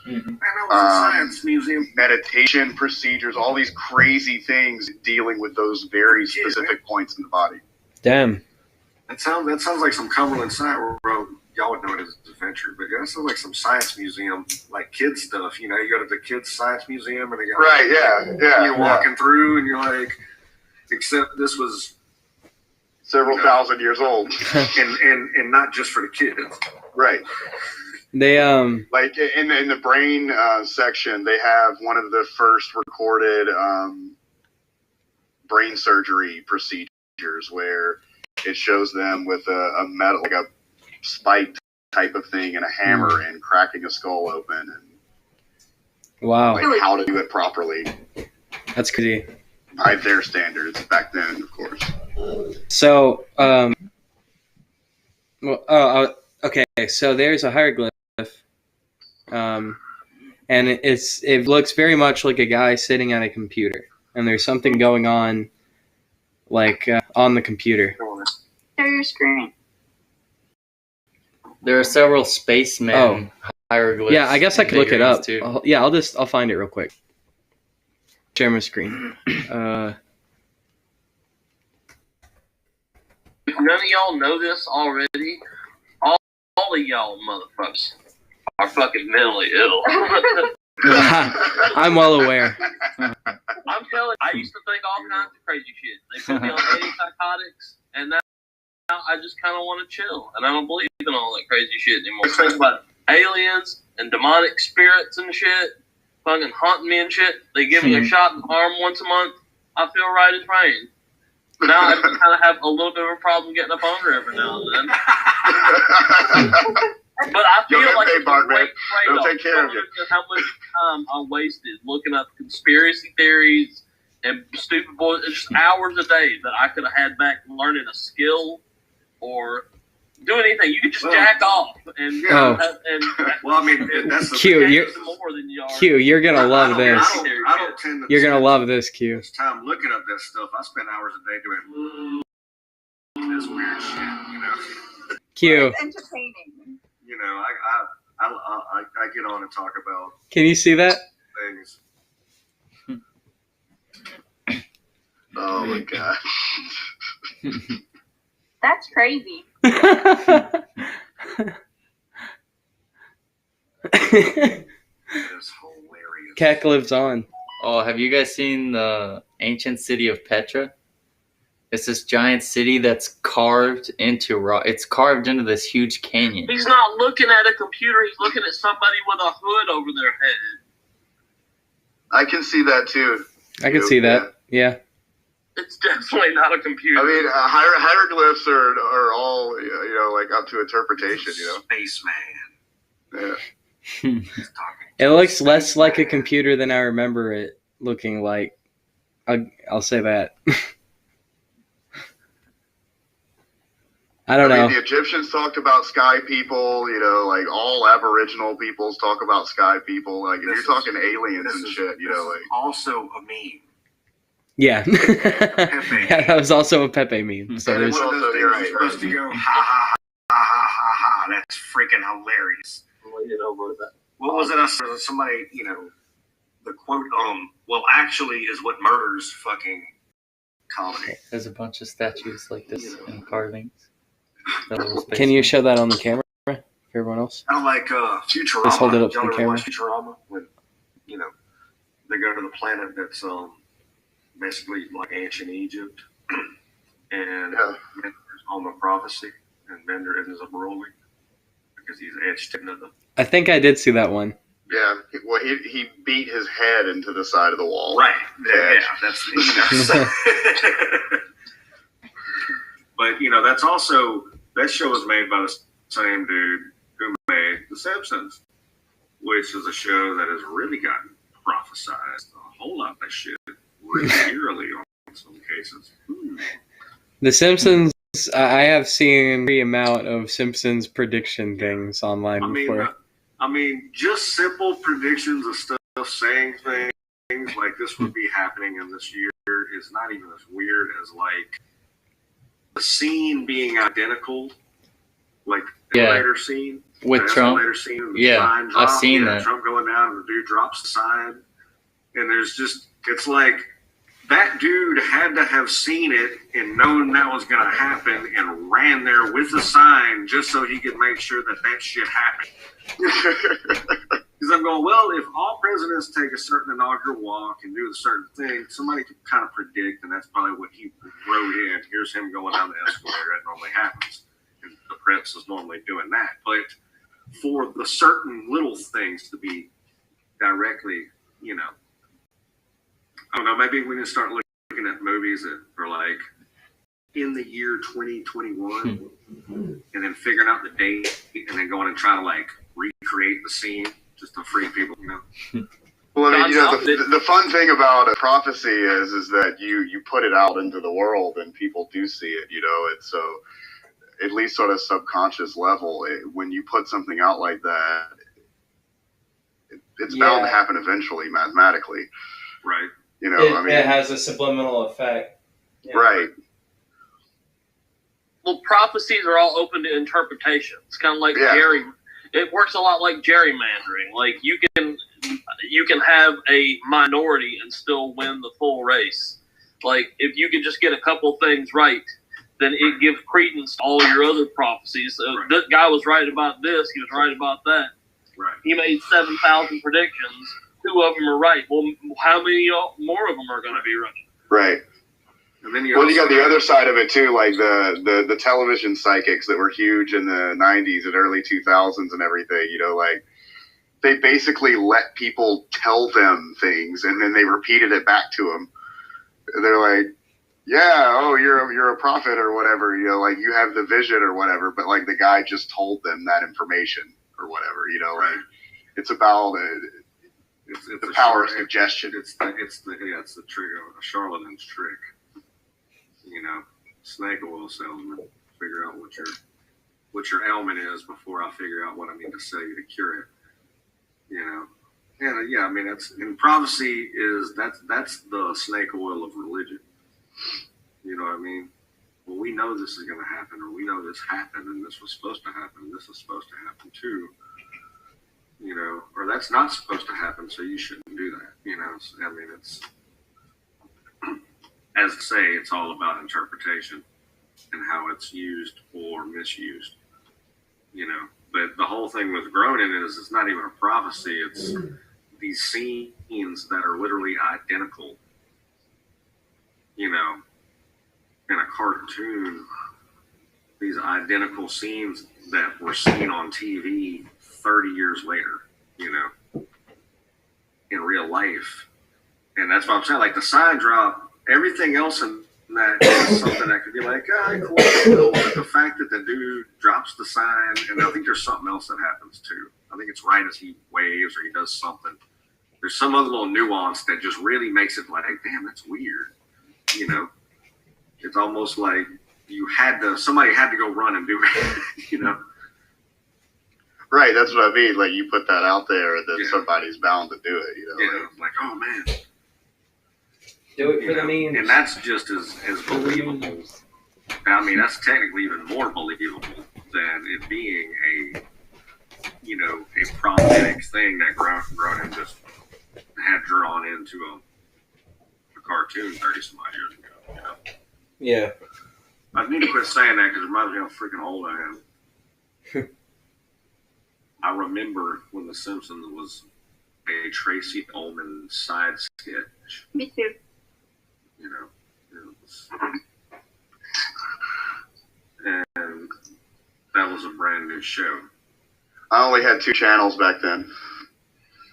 science museum, meditation procedures, all these crazy things dealing with those very specific points in the body. Damn. That sounds like some Cumberland site where y'all would know it as Adventure, but that sounds like some science museum, like kids stuff. You know, you go to the kids science museum and they got you're walking through and you're like, except this was several thousand years old, and not just for the kids, right? They like in the brain section, they have one of the first recorded brain surgery procedures where it shows them with a metal, like a spike type of thing and a hammer and cracking a skull open and wow, like how to do it properly. That's crazy. By their standards back then, of course. So, okay. So there's a hieroglyph, and it looks very much like a guy sitting at a computer, and there's something going on, like on the computer. Share your screen. There are several spacemen hieroglyphs. Yeah, I guess I could look it up. Too. I'll find it real quick. Share my screen. If none of y'all know this already, all of y'all motherfuckers are fucking mentally ill. I'm well aware. I'm telling you, I used to think all kinds of crazy shit. They put me on antipsychotics, and now I just kind of want to chill, and I don't believe in all that crazy shit anymore. I think about aliens and demonic spirits and shit, fucking haunting me and shit. They give me a shot in the arm once a month. I feel right as rain. Now I just kind of have a little bit of a problem getting up on her every now and then. But I feel like it's a great trade-off. Take care of you. How much time I wasted looking up conspiracy theories and stupid boys. It's just hours a day that I could have had back learning a skill or do anything. You could just jack off and well, I mean, that's the Q. You're gonna love this. I don't tend to. You're gonna love this, Q. It's time looking up that stuff. I spend hours a day doing this weird shit. You know. Q. It's entertaining. You know, I get on and talk about. Can you see that? Things. Oh my god. That's crazy. That is hilarious. Keck lives on. Oh, have you guys seen the ancient city of Petra? It's this giant city that's carved into rock. It's carved into this huge canyon. He's not looking at a computer. He's looking at somebody with a hood over their head. I can see that too. I can see that. Yeah. It's definitely not a computer. I mean, hieroglyphs are all, like up to interpretation, Spaceman. Yeah. It looks less like a computer than I remember it looking like. I'll say that. I don't know. The Egyptians talked about sky people, like all Aboriginal peoples talk about sky people. Like, if you're talking aliens and shit, like. Also a meme. Yeah. Yeah, that was also a Pepe meme. So And there's one of those things you're supposed to go, ha, ha, ha, ha, ha, ha. That's freaking hilarious. We'll get over that. What was it? Somebody, the quote, well, actually is what murders fucking comedy. There's a bunch of statues like this and carvings. Can you show that on the camera for everyone else? Kind of like Futurama. Just hold it up to Y'all the ever camera. watch Futurama? When, they go to the planet that's basically like ancient Egypt. And Bender's on the prophecy. And Bender ends up ruling because he's etched into the... I think I did see that one. Yeah, well, he beat his head into the side of the wall. Right. Yeah, that's But that's also, that show was made by the same dude who made The Simpsons, which is a show that has really gotten prophesized a whole lot of shit really eerily on some cases. The Simpsons. I have seen the amount of Simpsons prediction things online before. Just simple predictions of stuff, saying things like this would be happening in this year is not even as weird as like the scene being identical, like the elevator scene with Trump. Scene, Yeah, I've seen that. Trump going down and the dude drops the sign, and it's like that dude had to have seen it and known that was going to happen and ran there with the sign just so he could make sure that shit happened. Because I'm going, well, if all presidents take a certain inaugural walk and do a certain thing, somebody could kind of predict, and that's probably what he wrote in. Here's him going down the escalator. That normally happens. And the press is normally doing that. But for the certain little things to be directly, I don't know, maybe we can start looking at movies that are like in the year 2021 and then figuring out the date and then going and trying to like recreate the scene just to free people, Well, I mean, the fun thing about a prophecy is that you put it out into the world and people do see it, it's so at least on a subconscious level, when you put something out like that, it's bound to happen eventually mathematically. Right. It has a subliminal effect. Yeah. Right. Well, prophecies are all open to interpretation. It's kind of like it works a lot like gerrymandering. Like you can have a minority and still win the full race. Like if you can just get a couple things right, then it gives credence to all your other prophecies. So this guy was right about this. He was right about that. Right. He made 7,000 predictions. 2 of them are right. Well, how many more of them are going to be right? Right. And then you got the other side of it too, like the television psychics that were huge in the 90s and early 2000s and everything. Like they basically let people tell them things and then they repeated it back to them. They're like, "Yeah, oh, you're a prophet or whatever. Like you have the vision or whatever." But like the guy just told them that information or whatever. Like it's about. It's the power of suggestion. It's the trick, a charlatan's trick. Snake oil salesman. Figure out what your ailment is before I figure out what I need to sell you to cure it. And I mean and prophecy is that's the snake oil of religion. You know what I mean? Well, we know this is going to happen, or we know this happened, and this was supposed to happen, and this is supposed to happen too. Or that's not supposed to happen, so you shouldn't do that. I mean, it's, as I say, it's all about interpretation and how it's used or misused. But the whole thing with Gronin is it's not even a prophecy. It's these scenes that are literally identical, in a cartoon these identical scenes that were seen on TV 30 years later, you know, in real life. And that's what I'm saying. Like the sign drop, everything else in that is something that could be like, cool. But the fact that the dude drops the sign, and I think there's something else that happens too. I think it's right as he waves or he does something. There's some other little nuance that just really makes it like, damn, that's weird. You know, it's almost like somebody had to go run and do it, you know? Right, that's what I mean. Like, you put that out there, then somebody's bound to do it, you know? Yeah, like, oh, man. Do it for the memes. And that's just as believable. I mean, that's technically even more believable than it being a prophetic thing that Gronin just had drawn into a cartoon 30 some odd years ago, you know? Yeah. I need to quit saying that because it reminds me how freaking old I am. I remember when The Simpsons was a Tracy Ullman side sketch. Me too. You know, and that was a brand new show. I only had 2 channels back then.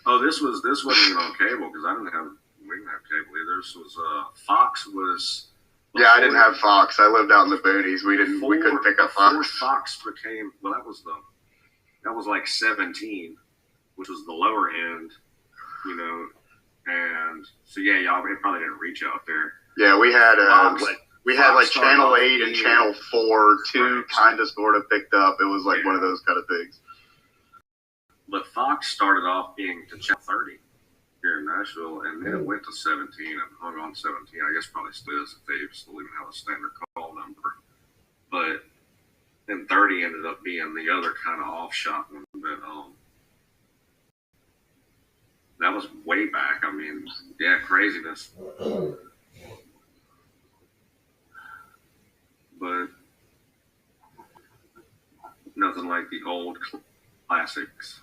Oh, this wasn't even on cable because we didn't have cable either. This was Fox was. Yeah, I didn't have Fox. I lived out in the boonies. We couldn't pick up Fox. Fox became that was like 17, which was the lower end, you know, and so y'all it probably didn't reach out there. Yeah, we had Fox Channel 8 and Channel 4, 2 kind of sort of picked up. It was like one of those kind of things. But Fox started off being to Channel 30 here in Nashville, and then it went to 17 and hung on 17. I guess probably still is if they still even have a standard call number. But then 30 ended up being the other kind of offshot one. But that was way back. I mean, yeah, craziness. But nothing like the old classics.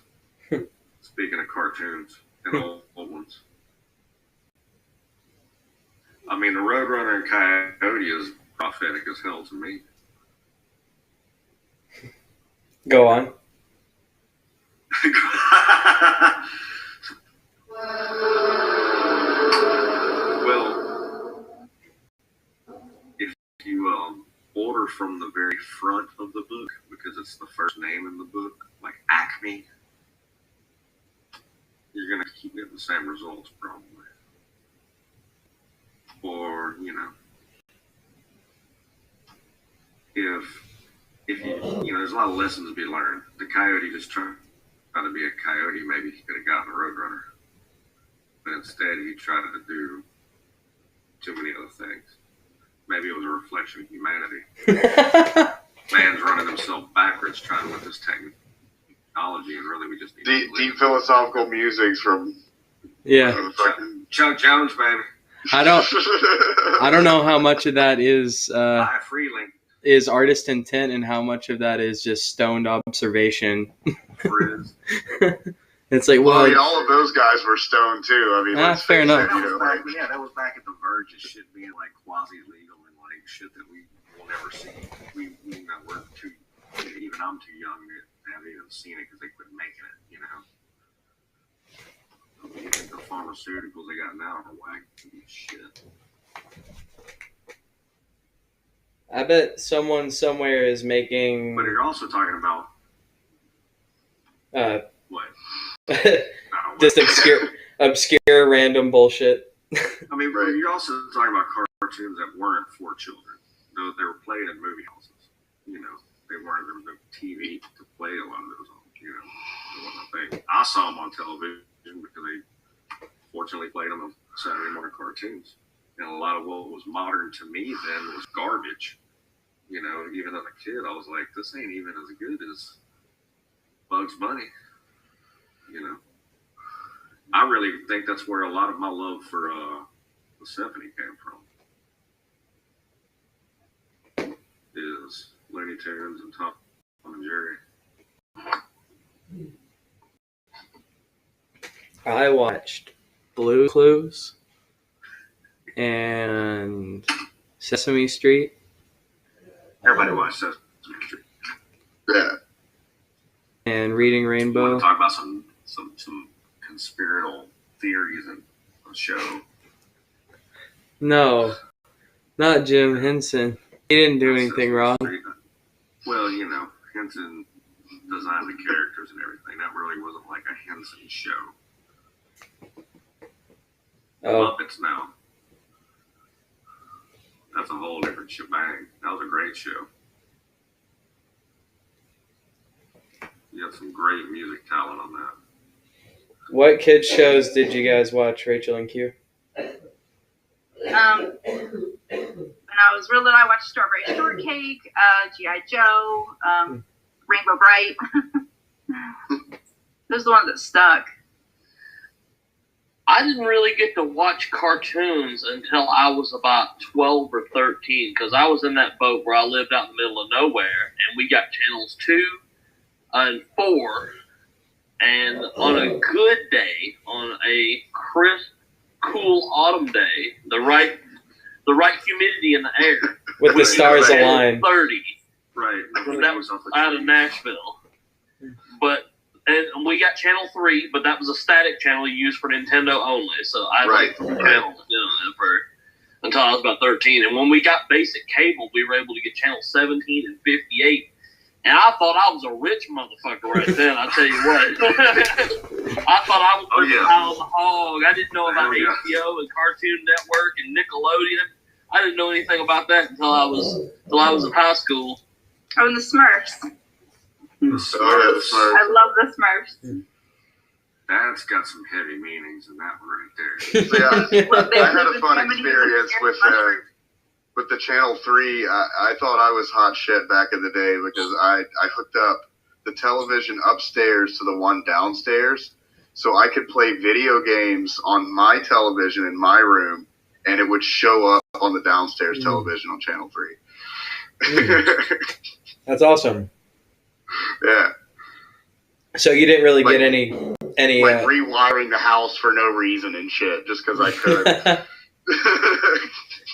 Speaking of cartoons and old ones. I mean, the Roadrunner and Coyote is prophetic as hell to me. Go on. Well, if you order from the very front of the book, because it's the first name in the book, like Acme, you're going to keep getting the same results probably. Or, you know, if you there's a lot of lessons to be learned. The coyote just tried to be a coyote. Maybe he could have gotten a Roadrunner. But instead, he tried to do too many other things. Maybe it was a reflection of humanity. Man's running himself backwards trying with this technology, and really we just need deep philosophical musings from Chuck Jones, baby. I don't know how much of that is artist intent and how much of that is just stoned observation. It's like, well, I mean, all of those guys were stoned too. I mean, fair enough. That was back at the verge of shit being like quasi-legal and like shit that we will never see. We're too, even I'm too young to have even seen it because they quit making it, you know. The pharmaceuticals they got now are whack shit. I bet someone somewhere is making. But you're also talking about what? Just obscure random bullshit. I mean, you're also talking about cartoons that weren't for children. Though they were played in movie houses. You know, there was no TV to play a lot of those on. You know, it wasn't a thing. I saw them on television because they fortunately played them on Saturday morning cartoons. And a lot of what was modern to me then was garbage. You know, even as a kid, I was like, this ain't even as good as Bugs Bunny. You know, I really think that's where a lot of my love for the symphony came from. Is Looney Tunes and Tom and Jerry. I watched Blue Clues and Sesame Street Everybody watched Sesame Street. Yeah. And Reading Want Rainbow. to talk about some conspiratorial theories in a show? No, not Jim Henson. He didn't do anything wrong. Well, you know, Henson designed the characters and everything. That really wasn't like a Henson show. Oh, Muppets now. That's a whole different shebang. That was a great show. You have some great music talent on that. what kids shows did you guys watch, Rachel and Q? When I was real little, I watched Strawberry Shortcake, G.I. Joe, Rainbow Bright. Those are the ones that stuck. I didn't really get to watch cartoons until I was about 12 or 13 because I was in that boat where I lived out in the middle of nowhere, and we got channels 2 and 4. And on a good day, on a crisp, cool autumn day, the right humidity in the air, With the stars it was aligned. 30. Right. That was out of Nashville. And we got channel 3, but that was a static channel you used for Nintendo only. So I Right. liked the channel, until I was about 13. And when we got basic cable, we were able to get channel 17 and 58. And I thought I was a rich motherfucker right then. I tell you what, I thought I was living out on the hog. I didn't know about HBO and Cartoon Network and Nickelodeon. I didn't know anything about that until I was in high school. Oh, and the Smurfs. I love the Smurfs. That's got some heavy meanings in that one right there. Yeah, I had a fun experience with the Channel 3. I thought I was hot shit back in the day because I hooked up the television upstairs to the one downstairs so I could play video games on my television in my room, and it would show up on the downstairs television on Channel 3. That's awesome. Yeah. So you didn't really get any like rewiring the house for no reason and shit just because I could.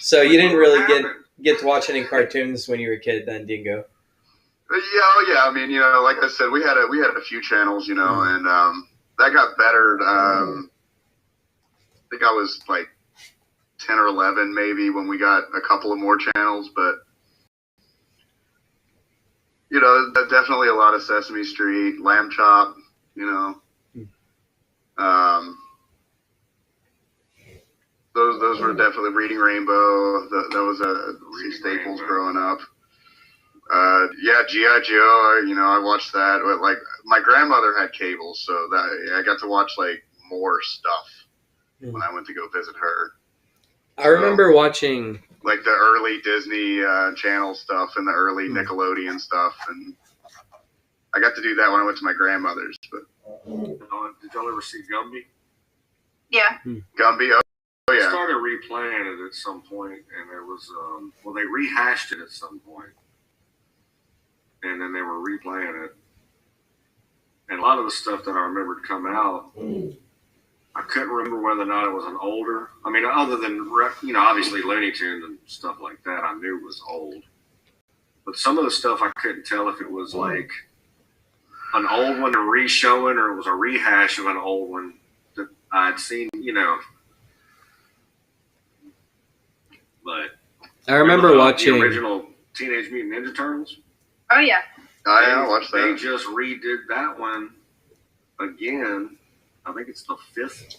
So you didn't really get to watch any cartoons when you were a kid then, Dingo? Yeah. I mean, like I said, we had a few channels, and that got better. I think I was like 10 or 11 maybe when we got a couple of more channels, but definitely a lot of Sesame Street, Lamb Chop, Those were definitely Reading Rainbow. That was some staples growing up. G.I. Joe. I watched that. But, like, my grandmother had cable, so I got to watch like more stuff when I went to go visit her. I remember watching like the early Disney Channel stuff and the early Nickelodeon stuff, and I got to do that when I went to my grandmother's. But did y'all ever see Gumby? Yeah. Gumby. Oh yeah. They started replaying it at some point, and there was they rehashed it at some point, and then they were replaying it, and a lot of the stuff that I remembered come out, I couldn't remember whether or not it was an older. I mean, other than obviously Looney Tunes and stuff like that, I knew was old, but some of the stuff I couldn't tell if it was like an old one and re-showing, or it was a rehash of an old one that I'd seen, But I remember watching the original Teenage Mutant Ninja Turtles. Oh yeah. I watched that. They just redid that one again. I think it's the 5th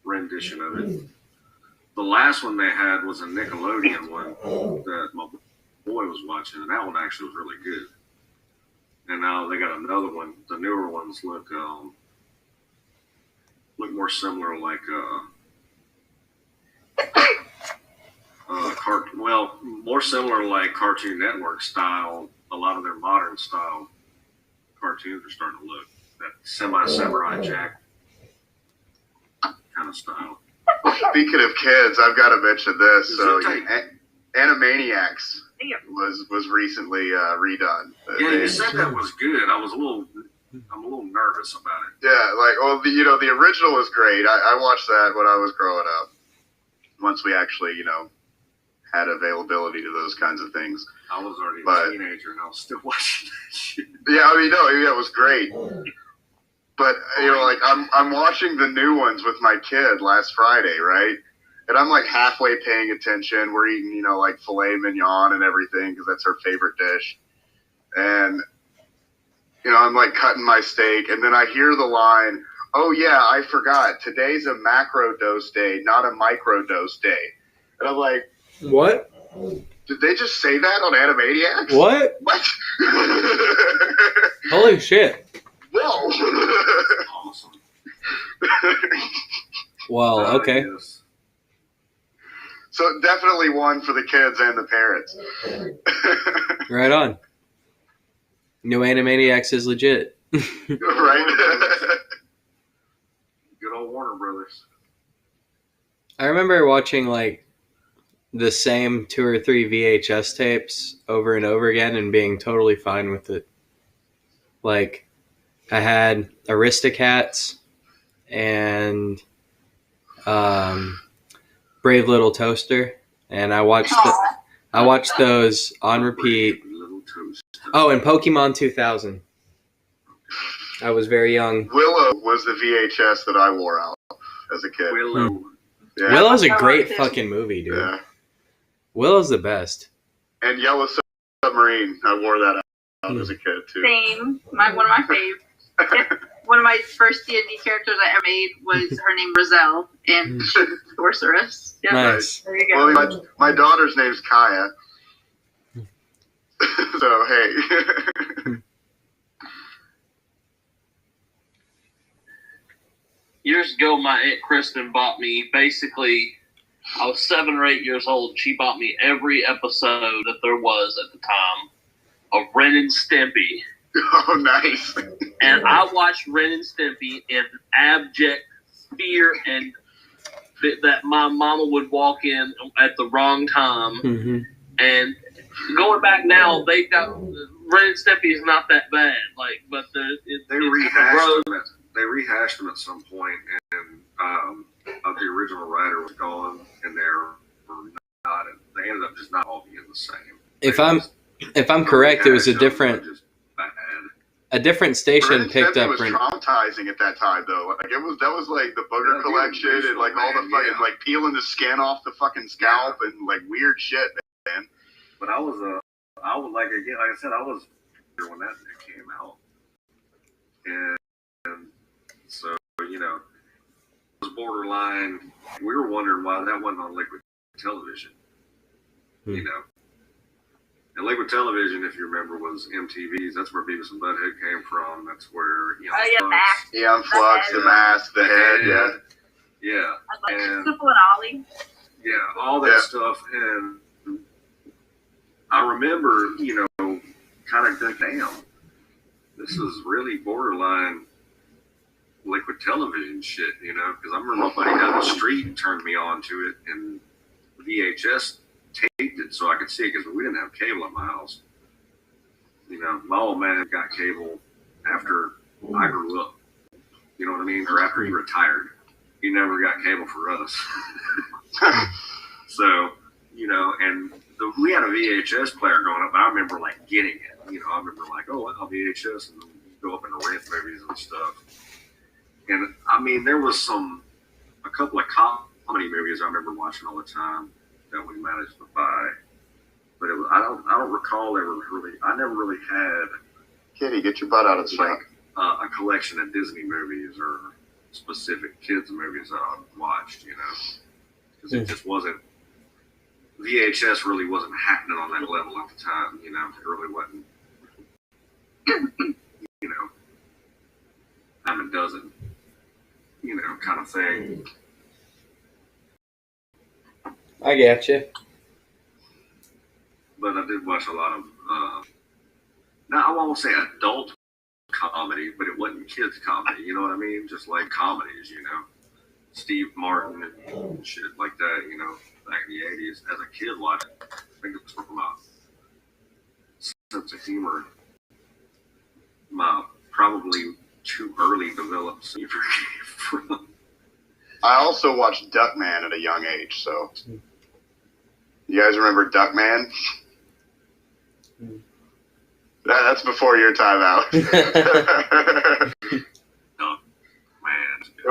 rendition of it. The last one they had was a Nickelodeon one that my boy was watching, and that one actually was really good. And now they got another one. The newer ones look more similar, like more similar like Cartoon Network style. A lot of their modern style cartoons are starting to look that semi-samurai jack kind of style. Speaking of kids, I've got to mention this. So, Animaniacs was recently redone. Yeah, you said that was good. I'm a little nervous about it. Yeah, the original was great. I watched that when I was growing up. Once we actually, had availability to those kinds of things. I was already a teenager and I was still watching that shit. Yeah, I mean, no, yeah, it was great. But, you know, like, I'm watching the new ones with my kid last Friday, right? And I'm, like, halfway paying attention. We're eating, you know, like, filet mignon and everything because that's her favorite dish. And, you know, I'm, like, cutting my steak. And then I hear the line, oh, yeah, I forgot. Today's a macro dose day, not a micro dose day. And I'm like, what? Did they just say that on Animaniacs? What? What? Holy shit. Whoa. Awesome. Well, okay. Yes. So definitely one for the kids and the parents. Right on. New Animaniacs is legit. Right? Good old Warner Brothers. I remember watching like the same 2 or 3 VHS tapes over and over again and being totally fine with it. Like, I had Aristocats and Brave Little Toaster, and I watched those on repeat. Oh, and Pokemon 2000. I was very young. Willow was the VHS that I wore out as a kid. Willow. Yeah. Willow's a great fucking movie, dude. Yeah. Willow's the best. And Yellow Submarine, I wore that out as a kid too. Same. One of my faves. One of my first D&D characters I ever made was her name Roselle, and she was sorceress. Yep. Nice. There you go. Well, my daughter's name's Kaya. So, hey. Years ago, my Aunt Kristen bought me, basically, I was 7 or 8 years old. She bought me every episode that there was at the time of Ren and Stimpy. Oh, nice. And I watched Ren and Stimpy in abject fear and that my mama would walk in at the wrong time. Mm-hmm. And going back now, they got Ren and Stimpy is not that bad. Like, but They rehashed them at some point, and the original writer was gone, and they ended up just not all being the same. If I'm correct, it was a different station picked up. It was traumatizing at that time, though. Like that was like the booger collection and like all the fucking like peeling the skin off the fucking scalp and like weird shit, man. But I was like I said, I was here when that came out, and so you know, it was borderline. We were wondering why that wasn't on liquid television, you know. And liquid television, if you remember, was MTV's. That's where Beavis and Butthead came from. That's where Eon Flux, the mask, the head, yeah. And Simple and Ollie. Yeah, all that stuff. And I remember, you know, kind of thinking, damn, this is really borderline liquid television shit, you know, because I remember somebody down the street turned me on to it, and VHS taped it so I could see it because we didn't have cable at my house. You know, my old man got cable after I grew up, you know what I mean, or after he retired. He never got cable for us. So, you know, and we had a VHS player growing up, but I remember like getting it. You know, I remember like, oh, wow, VHS, and go up and rent movies and stuff. And I mean, there was a couple of comedy movies I remember watching all the time that we managed to buy, but I don't recall I never really had. Kitty, get your butt out of the truck. A collection of Disney movies or specific kids movies that I watched, you know, because it just wasn't. VHS really wasn't happening on that level at the time, you know. It really wasn't. You know, dime a dozen, you know, kind of thing. I get you. But I did watch a lot of, now I won't say adult comedy, but it wasn't kids comedy, you know what I mean? Just like comedies, you know, Steve Martin and shit like that, you know, back in the 80s. As a kid watching, I think it was from my sense of humor, my probably too early developed sense of humor. I also watched Duckman at a young age, so. You guys remember Duckman? That's before your time out.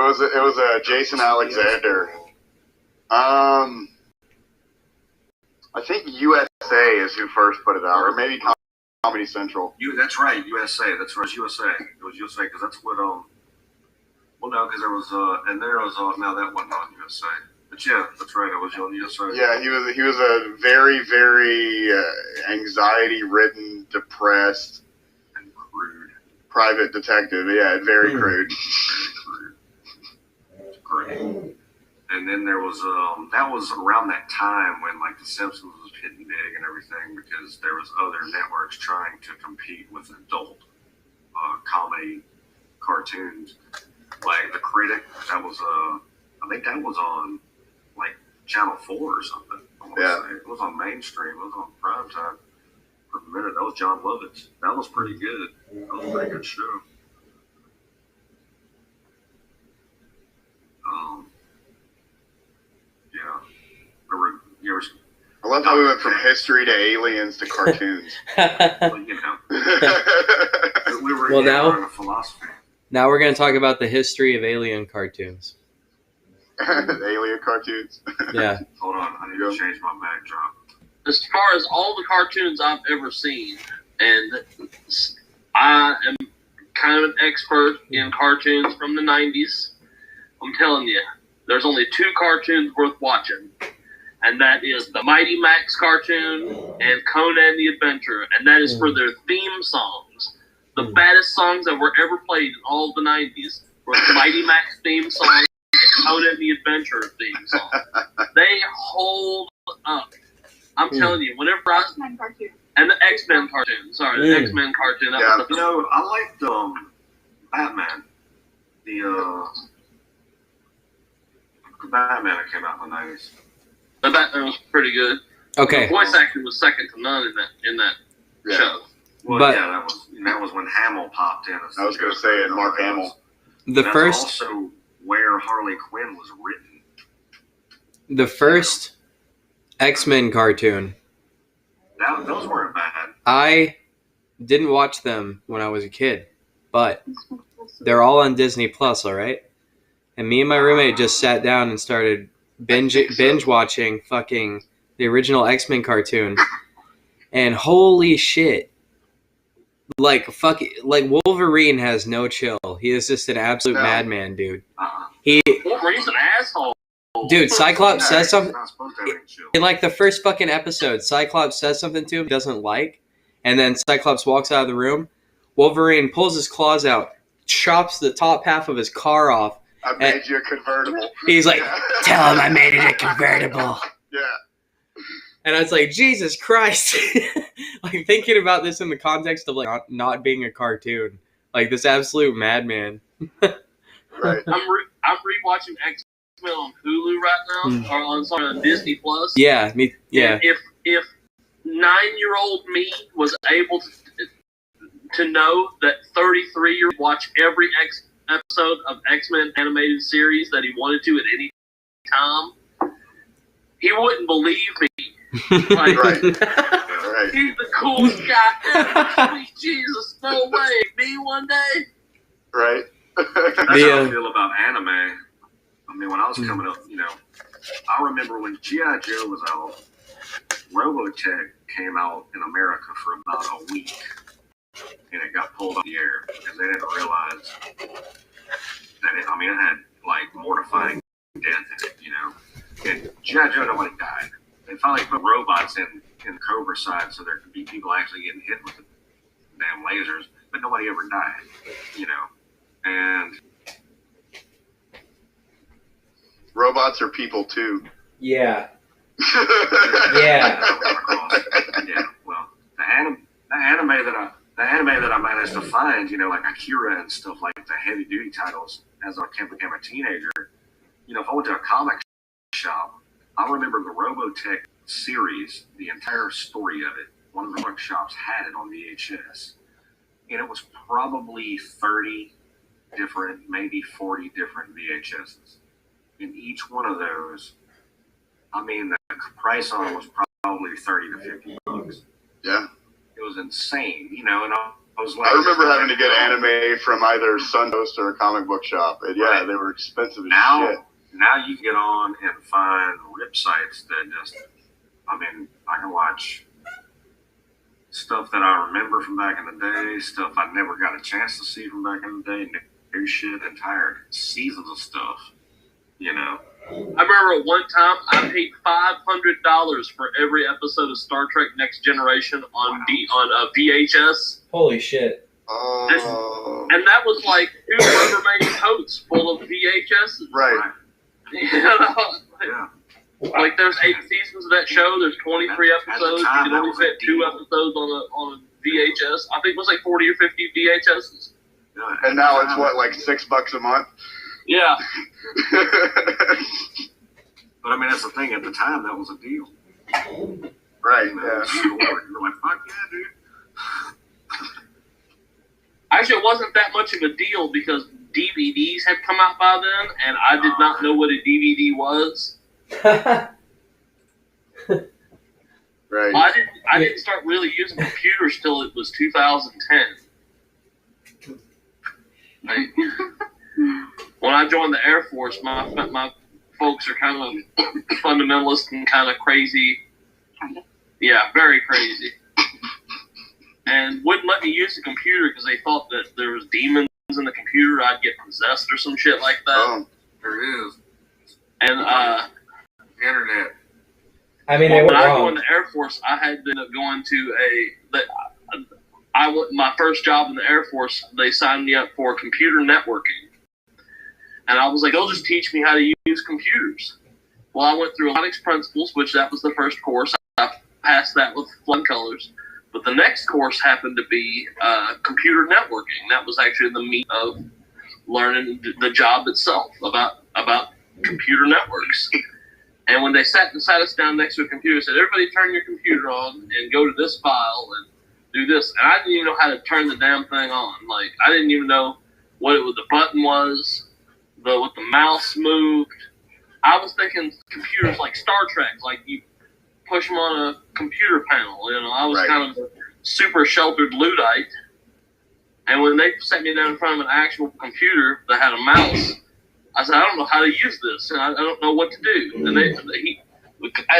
It was Jason Alexander. I think USA is who first put it out, or maybe Comedy Central. That's right, USA. That's right, USA. It was USA because that's what well, no, because there was and there was no, that wasn't on USA. But yeah, that's right. It was on USA. Yeah, he was a very, very anxiety-ridden, depressed, And crude. private detective. Yeah, very crude. Very crude. Great. And then there was that was around that time when like The Simpsons was hitting big and everything because there was other networks trying to compete with adult comedy cartoons. Like The Critic, that was I think that was on like Channel 4 or something. Yeah. It was on mainstream. It was on prime time for a minute. That was John Lovitz. That was pretty good. That was a pretty good show. Yeah. I love how we went from history to aliens to cartoons. Well, you know. we were Well, now- in a philosophy. Now we're going to talk about the history of alien cartoons. Alien cartoons. Yeah. Hold on, I need to change my backdrop. As far as all the cartoons I've ever seen, and I am kind of an expert in cartoons from the 90s, I'm telling you, there's only 2 cartoons worth watching, and that is the Mighty Max cartoon and Conan the Adventurer, and that is for their theme songs. The baddest songs that were ever played in all of the 90s were the Mighty Max theme song and Conan the Adventurer theme song. They hold up. I'm telling you, whenever I... X-Men cartoon. And the X-Men cartoon. Sorry, the X-Men cartoon. That was You know, I liked Batman. The Batman that came out in the 90s. the Batman was pretty good. Okay. The voice acting was second to none in that show. Well, But- yeah, that was when Hamill popped in. I was going to say it, Mark Hamill. That's also where Harley Quinn was written. The first X-Men cartoon, Those weren't bad. I didn't watch them when I was a kid, but they're all on Disney Plus, all right? And me and my roommate just sat down and started binge watching fucking the original X-Men cartoon. And holy shit. Like Wolverine has no chill. He is just an absolute madman, dude. Wolverine's an asshole. Dude, Cyclops says something. Not supposed to have any chill. In like the first fucking episode, Cyclops says something to him he doesn't like, and then Cyclops walks out of the room. Wolverine pulls his claws out, chops the top half of his car off. I made you a convertible. He's like, tell him I made it a convertible. Yeah. And I was like, Jesus Christ. Like thinking about this in the context of like not being a cartoon. Like this absolute madman. Right. I'm rewatching X-Men on Hulu right now, or on Disney Plus. Yeah, yeah. And if 9-year-old me was able to know that 33-year-old watch every episode of X-Men animated series that he wanted to at any time, he wouldn't believe me. Like, Right. he's the coolest guy ever. Sweet Jesus, no way. Me one day. Right. That's how I feel about anime. I mean, when I was coming up, I remember when G.I. Joe was out, Robotech came out in America for about a week, and it got pulled off the air because they didn't realize that it had like mortifying death in it, And G.I. Joe, nobody died. They finally put robots in the Cobra side so there could be people actually getting hit with the damn lasers, but nobody ever died, And Robots are people too. Yeah. Yeah. Yeah. Well, the anime that I managed to find, like Akira and stuff like the heavy duty titles as I became a teenager. If I went to a comic shop, I remember the Robotech series, the entire story of it. One of the comic shops had it on VHS, and it was probably 30 different, maybe 40 different VHSs. In each one of those, the price on it was probably $30 to $50. Yeah. It was insane, you know, and I was like, I remember having to get anime from either Suncoast or a comic book shop. And yeah, they were expensive as shit. Now you get on and find rip sites that just, I mean, I can watch stuff that I remember from back in the day, stuff I never got a chance to see from back in the day, new shit, entire seasons of stuff, you know. I remember at one time I paid $500 for every episode of Star Trek Next Generation on VHS. Holy shit. And that was like 2 Rubbermaid totes full of VHS. Right. You know? Yeah. Like there's 8 seasons of that show. There's 23 episodes. You can only fit 2 episodes on a VHS. I think it was like 40 or 50 VHSs. Yeah. And now it's what, like $6 a month? Yeah. But I mean, that's the thing. At the time, that was a deal. Right. You know, Yeah. You're like, fuck yeah, dude. Actually, it wasn't that much of a deal because DVDs had come out by then, and I did not know what a DVD was. Right. I didn't start really using computers till it was 2010. Like, when I joined the Air Force, my folks are kind of fundamentalist and kind of crazy. Yeah, very crazy. And wouldn't let me use the computer because they thought that there was demons in the computer. I'd get possessed or some shit like that. Oh, There is. And Internet. I mean, they were when I wrong. joined the Air Force, I had to end up going to my first job in the Air Force. They signed me up for computer networking, and I was like, "They'll just teach me how to use computers." Well, I went through Linux Principles, which that was the first course. I passed that with flying colors. But the next course happened to be computer networking. That was actually the meat of learning the job itself about computer networks. And when they sat us down next to a computer, said, "Everybody turn your computer on and go to this file and do this." And I didn't even know how to turn the damn thing on. Like, I didn't even know what the button was, what the mouse moved. I was thinking computers like Star Trek, like you push them on a computer panel. You know, I was kind of a super sheltered Luddite. And when they set me down in front of an actual computer that had a mouse, I said, "I don't know how to use this, and I don't know what to do." And the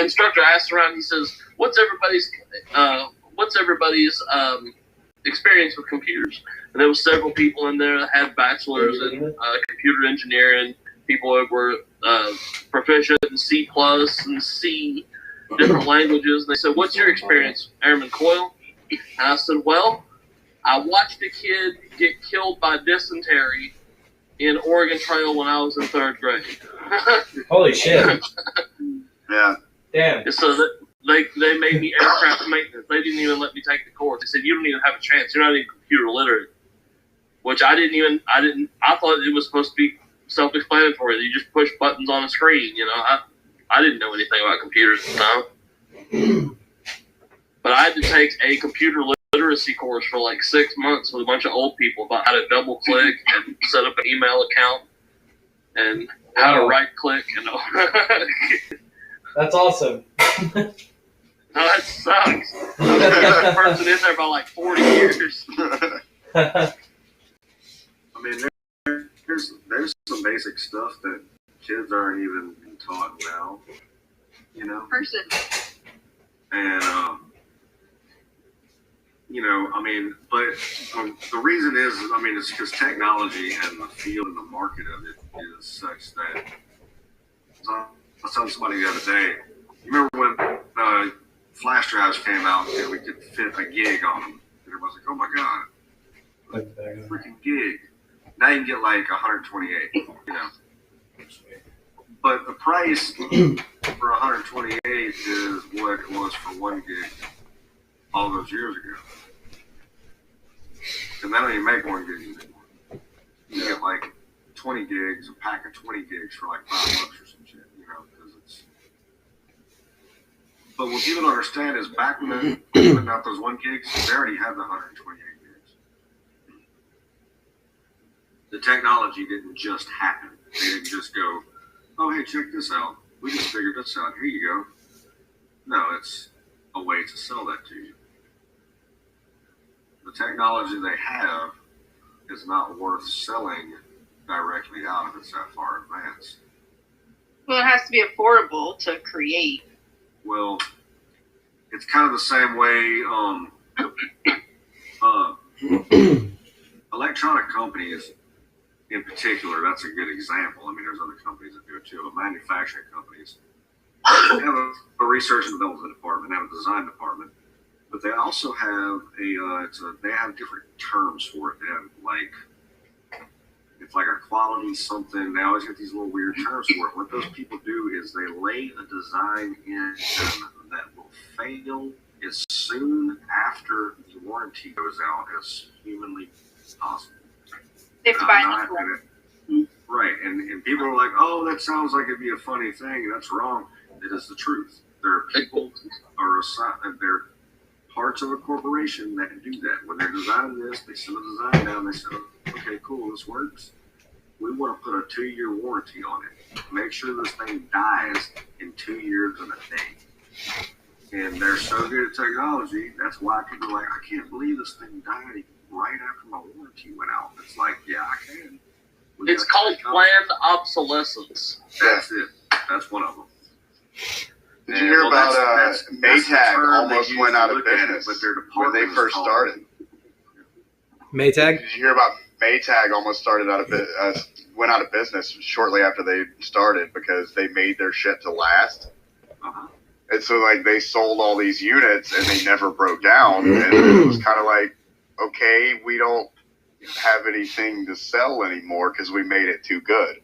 instructor asked around. He says, "What's everybody's experience with computers?" And there was several people in there that had bachelors in computer engineering. People that were proficient in C+ and C, different languages. And they said, "What's your experience, Airman Coyle?" And I said, "Well, I watched a kid get killed by dysentery in Oregon Trail when I was in 3rd grade." Holy shit. yeah. Damn. So they made me aircraft maintenance. They didn't even let me take the course. They said, "You don't even have a chance. You're not even computer literate." Which I thought it was supposed to be self-explanatory. You just push buttons on a screen. You know, I didn't know anything about computers at the time. But I had to take a computer literacy course for like 6 months with a bunch of old people about how to double click and set up an email account and how to right click and all. That's awesome. No, that sucks. I was the person in there by like 40 years. I mean, there's some basic stuff that kids aren't even taught now, you know? Person. And, you know, I mean, but the reason is, I mean, it's because technology and the field and the market of it is such that, I was telling somebody the other day, you remember when flash drives came out and we could fit a gig on them? And everybody's like, "Oh my God, freaking gig." Now you can get like 128, you know. But the price for 128 is what it was for 1 gig all those years ago. And they don't even make 1 gig anymore. You get like 20 gigs, a pack of 20 gigs for like $5 or some shit, you know, because it's. But what people don't understand is back when they putting out those 1 gigs, they already had the 128 gigs. The technology didn't just happen. They didn't just go, "Oh, hey, check this out. We just figured this out. Here you go." No, a way to sell that to you. The technology they have is not worth selling directly out if it's that far advanced. Well, it has to be affordable to create. Well, it's kind of the same way electronic companies in particular, that's a good example. I mean, there's other companies that do it too, but manufacturing companies have a research and development department, they have a design department, but they also have they have different terms for it. They have it's like a quality something. They always get these little weird terms for it. What those people do is they lay a design in that will fail as soon after the warranty goes out as humanly possible. They have to buy another one. Right, and people are like, oh, that sounds like it'd be a funny thing, and that's wrong. It is the truth. There are people, they're parts of a corporation that do that. When they're designing this, they send a design down, they say, okay, cool, this works. We want to put a 2-year warranty on it. Make sure this thing dies in 2 years and a day. And they're so good at technology, that's why people are like, I can't believe this thing died right after my warranty went out. It's like, yeah, I can. It's called planned obsolescence. That's it. That's one of them. Did you hear about Maytag almost went out of business when they first started? Maytag? Did you hear about Maytag almost went out of business shortly after they started because they made their shit to last? Uh-huh. And so, they sold all these units and they never broke down. And it was kind of like, okay, we don't have anything to sell anymore because we made it too good.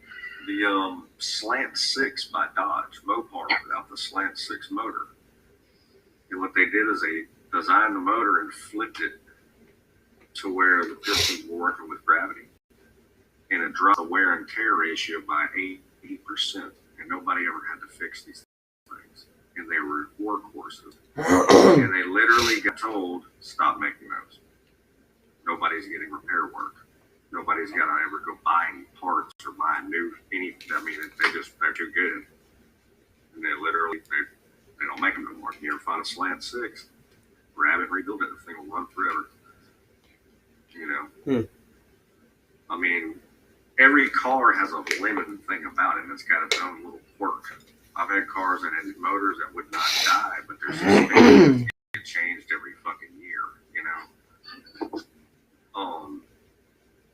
The Slant 6 by Dodge, Mopar without the Slant 6 motor. And what they did is they designed the motor and flipped it to where the pistons were working with gravity. And it dropped the wear and tear ratio by 80%. And nobody ever had to fix these things. And they were workhorses. And they literally got told, stop making those. Nobody's getting repair work. Nobody's got to ever go buy any parts or buy anything. I mean, they're too good. And they literally, they don't make them no more. You ever find a Slant 6, grab it, rebuild it, the thing will run forever. You know? I mean, every car has a limited thing about it, and it's got its own little quirk. I've had cars that had motors that would not die, but there's just things that get changed every fucking year, you know?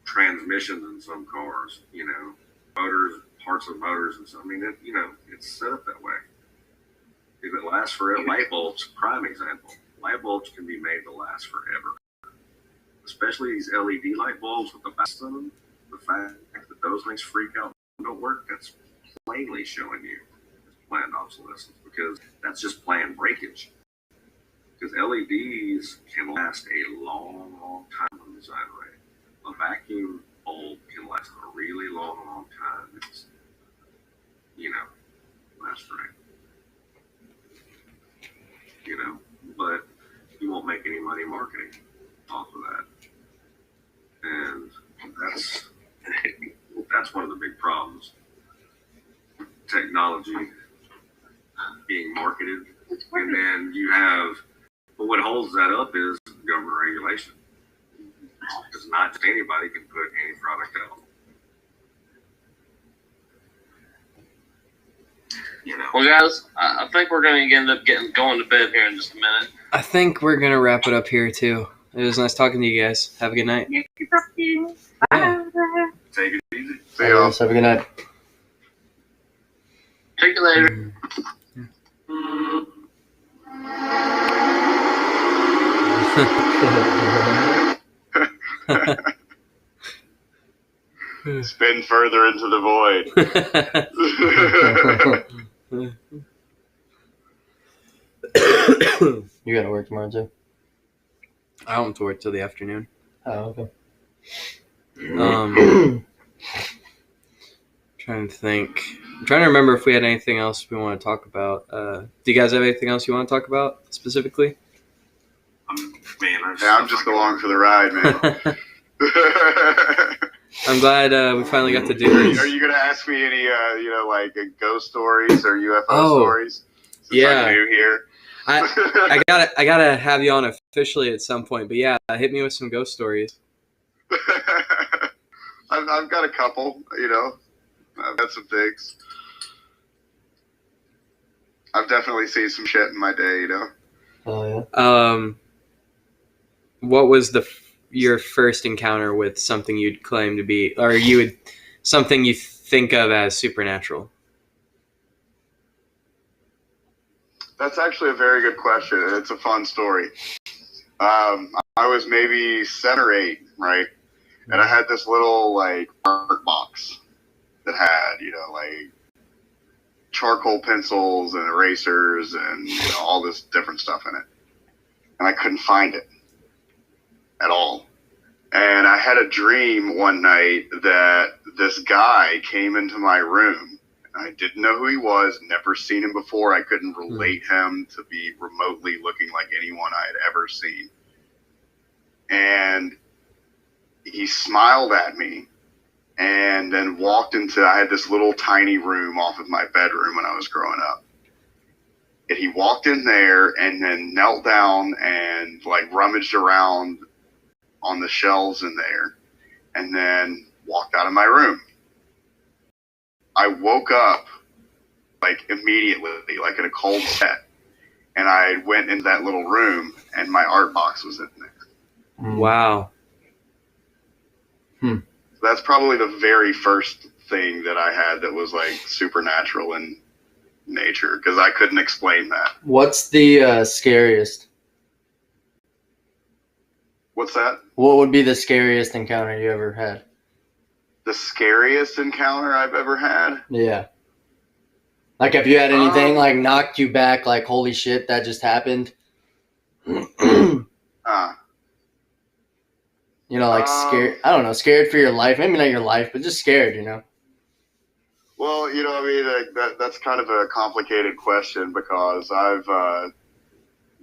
Transmissions in some cars, you know, motors, parts of motors and stuff. I mean, it's set up that way. If it lasts forever, light bulbs, prime example. Light bulbs can be made to last forever. Especially these LED light bulbs with the best in them. The fact that those things freak out and don't work, that's plainly showing you it's planned obsolescence, because that's just planned breakage. Because LEDs can last a long, long time on the design rate. A vacuum bulb can last a really long, long time. It's, last right. But you won't make any money marketing off of that. And that's one of the big problems. Technology being marketed. And then but what holds that up is government regulation. Because not just anybody can put any product out. Well, guys, I think we're going to end up going to bed here in just a minute. I think we're going to wrap it up here, too. It was nice talking to you guys. Have a good night. Yeah. Bye. Take it easy. See y'all. Have a good night. Take you later. Spin further into the void. You gotta work tomorrow too? I don't have to work till the afternoon. Oh, okay. Trying to think. I'm trying to remember if we had anything else we want to talk about. Do you guys have anything else you want to talk about specifically? I'm just along for the ride, man. I'm glad we finally got to do this. Are you going to ask me any, ghost stories or UFO stories? Since I'm new here. I gotta have you on officially at some point. But yeah, hit me with some ghost stories. I've got a couple, you know. I've had some things. I've definitely seen some shit in my day, you know. Oh yeah. What was your first encounter with something you'd claim to be, or something you think of as supernatural? That's actually a very good question, and it's a fun story. I was maybe 7 or 8, right? And I had this little, like, art box that had, you know, like, charcoal pencils and erasers and, you know, all this different stuff in it. And I couldn't find it at all. And I had a dream one night that this guy came into my room. I didn't know who he was, never seen him before. I couldn't relate him to be remotely looking like anyone I had ever seen. And he smiled at me and then walked into, I had this little tiny room off of my bedroom when I was growing up. And he walked in there and then knelt down and like rummaged around on the shelves in there and then walked out of my room. I woke up like immediately, like in a cold sweat, and I went into that little room and my art box was in there. Wow. So that's probably the very first thing that I had that was like supernatural in nature, because I couldn't explain that. What's the scariest? What's that? What would be the scariest encounter you ever had? The scariest encounter I've ever had? Yeah. Like, have you had anything like knocked you back? Like, holy shit, that just happened. You know, like scared. I don't know, scared for your life. Maybe not your life, but just scared. You know. Well, you know, I mean, that's kind of a complicated question because I've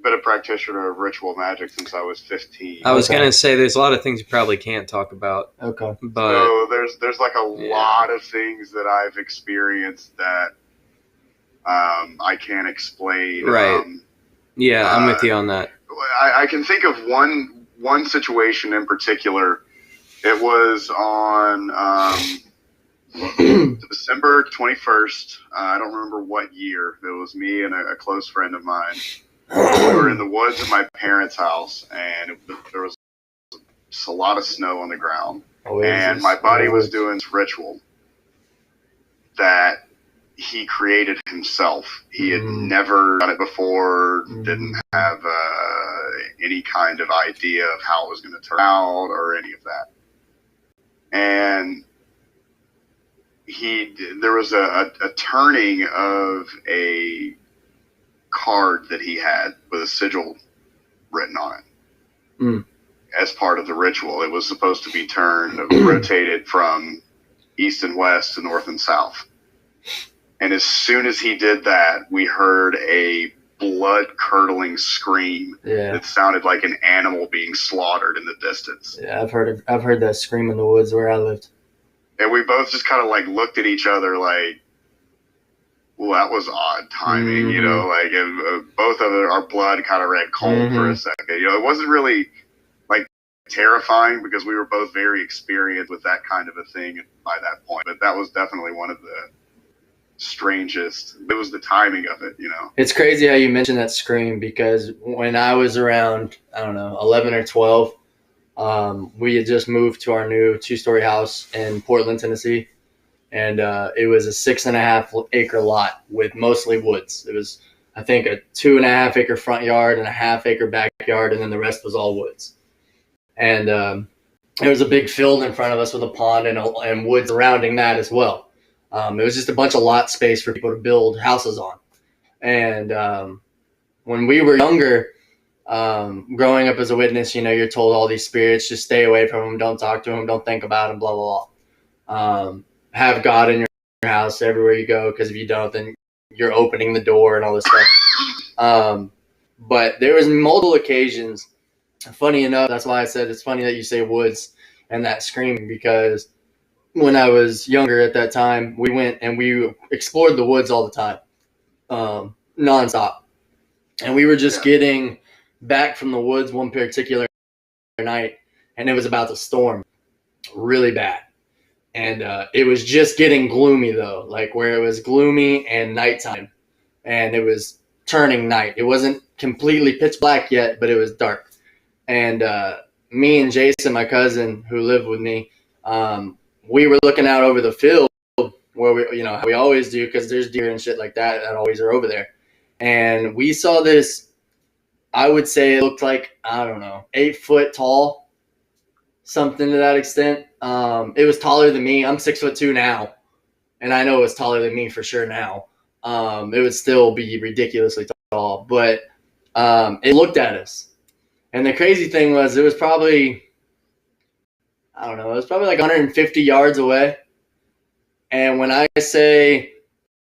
been a practitioner of ritual magic since I was 15. I was gonna say there's a lot of things you probably can't talk about. Okay. But so there's like a lot of things that I've experienced that I can't explain. Right. Yeah, I'm with you on that. I can think of one situation in particular. It was on December 21st. I don't remember what year. It was me and a close friend of mine. We were in the woods at my parents' house, and there was just a lot of snow on the ground. And my buddy was doing this ritual that he created himself. He had never done it before, didn't have any kind of idea of how it was going to turn out or any of that. And there was a turning of a card that he had with a sigil written on it as part of the ritual. It was supposed to be turned, rotated from east and west to north and south. And as soon as he did that, we heard a blood-curdling scream that sounded like an animal being slaughtered in the distance. Yeah, I've heard that scream in the woods where I lived. And we both just kind of like looked at each other like, well, that was odd timing, you know, like both of our blood kind of ran cold for a second. You know, it wasn't really like terrifying because we were both very experienced with that kind of a thing by that point. But that was definitely one of the strangest. It was the timing of it, you know. It's crazy how you mentioned that scream because when I was around, I don't know, 11 or 12, we had just moved to our new 2-story house in Portland, Tennessee. And it was a 6.5 acre lot with mostly woods. It was, I think, a 2.5 acre front yard and a 1/2 acre backyard, and then the rest was all woods. And there was a big field in front of us with a pond and woods surrounding that as well. It was just a bunch of lot space for people to build houses on. And when we were younger, growing up as a witness, you know, you're told all these spirits, just stay away from them, don't talk to them, don't think about them, blah, blah, blah. Have God in your house everywhere you go, because if you don't, then you're opening the door and all this stuff. But there was multiple occasions. Funny enough, that's why I said it's funny that you say woods and that screaming, because when I was younger at that time, we went and we explored the woods all the time, nonstop. And we were just getting back from the woods one particular night, and it was about to storm really bad. And it was just getting gloomy, though, like where it was gloomy and nighttime. And it was turning night. It wasn't completely pitch black yet, but it was dark. And me and Jason, my cousin who lived with me, we were looking out over the field where we, how we always do, because there's deer and shit like that always are over there. And we saw this, I would say it looked like, I don't know, 8 foot tall, something to that extent. It was taller than me. I'm 6'2" now, and I know it was taller than me for sure now. It would still be ridiculously tall, but it looked at us. And the crazy thing was, it was probably, I don't know, it was probably like 150 yards away. And when I say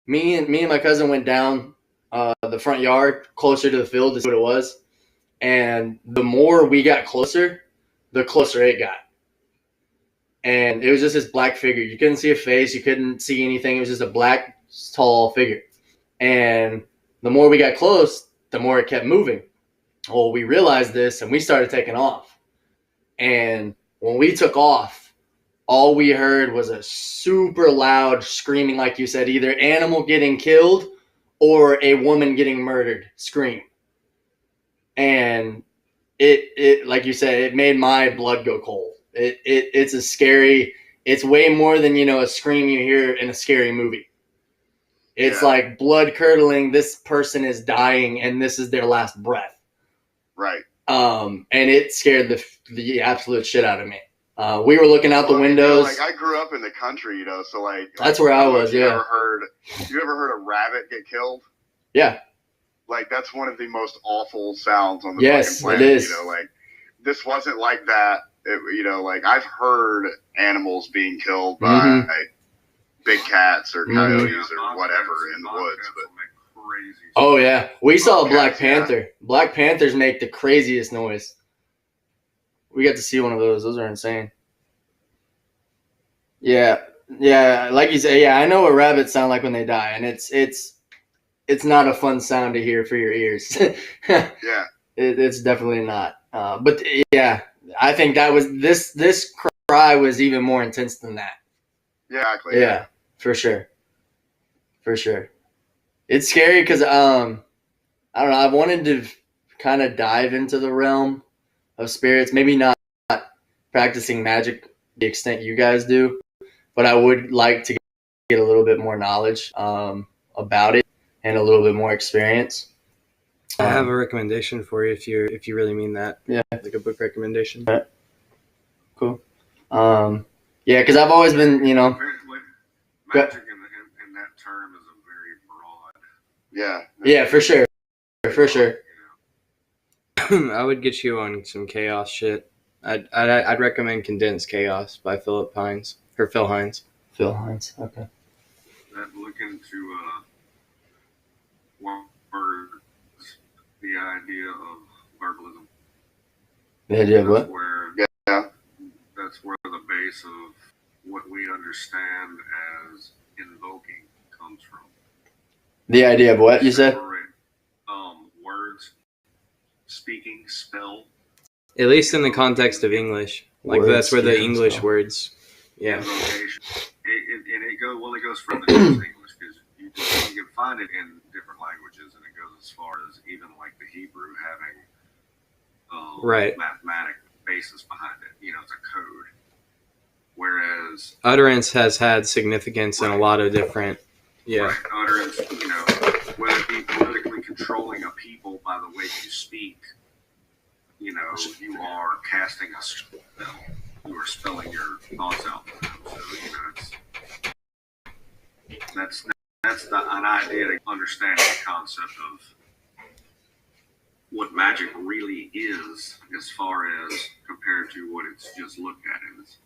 me and my cousin went down the front yard closer to the field to see what it was, and the more we got closer, the closer it got. And it was just this black figure. You couldn't see a face. You couldn't see anything. It was just a black, tall figure. And the more we got close, the more it kept moving. Well, we realized this, and we started taking off. And when we took off, all we heard was a super loud screaming, like you said, either animal getting killed or a woman getting murdered scream. And it like you said, it made my blood go cold. It's a scary, it's way more than, a scream you hear in a scary movie. It's like blood curdling. This person is dying and this is their last breath. Right. And it scared the absolute shit out of me. We were looking out the windows. I grew up in the country, so that's where I was. You ever heard a rabbit get killed? Yeah. That's one of the most awful sounds on the fucking planet. It is. This wasn't like that. I've heard animals being killed by big cats or coyotes or whatever in the woods, but oh yeah, we saw a black panther. Yeah. Black panthers make the craziest noise. We got to see one of those. Those are insane. Yeah, like you say. Yeah, I know what rabbits sound like when they die, and it's not a fun sound to hear for your ears. Yeah, it's definitely not. But yeah, I think that was this cry was even more intense than that. Yeah, exactly. Yeah, for sure. It's scary because I don't know. I wanted to kind of dive into the realm of spirits. Maybe not practicing magic the extent you guys do, but I would like to get a little bit more knowledge about it and a little bit more experience. I have a recommendation for you if you really mean that. Yeah, like a book recommendation. Right. Cool. Yeah, because I've always been, magic in that term is a very broad. Yeah, for sure. I would get you on some chaos shit. I'd recommend Condensed Chaos by Phil Hines. Phil Hines, okay. Look into words, the idea of verbalism. The idea of what? That's where the base of what we understand as invoking comes from. The idea of what you said? Words, speaking, spell. At least in the context of English. Like words, that's where the English spell. Words. Yeah. Invocation. It goes further than English because you can find it in different languages, and it goes as far as even like the Hebrew having mathematic basis behind it. It's a code. Whereas utterance has had significance in a lot of different. Yeah. Right. Utterance, whether it be politically controlling a people by the way you speak, you are casting a spell. You are spelling your thoughts out for them. So, that's an idea to understand the concept of what magic really is as far as compared to what it's just looked at as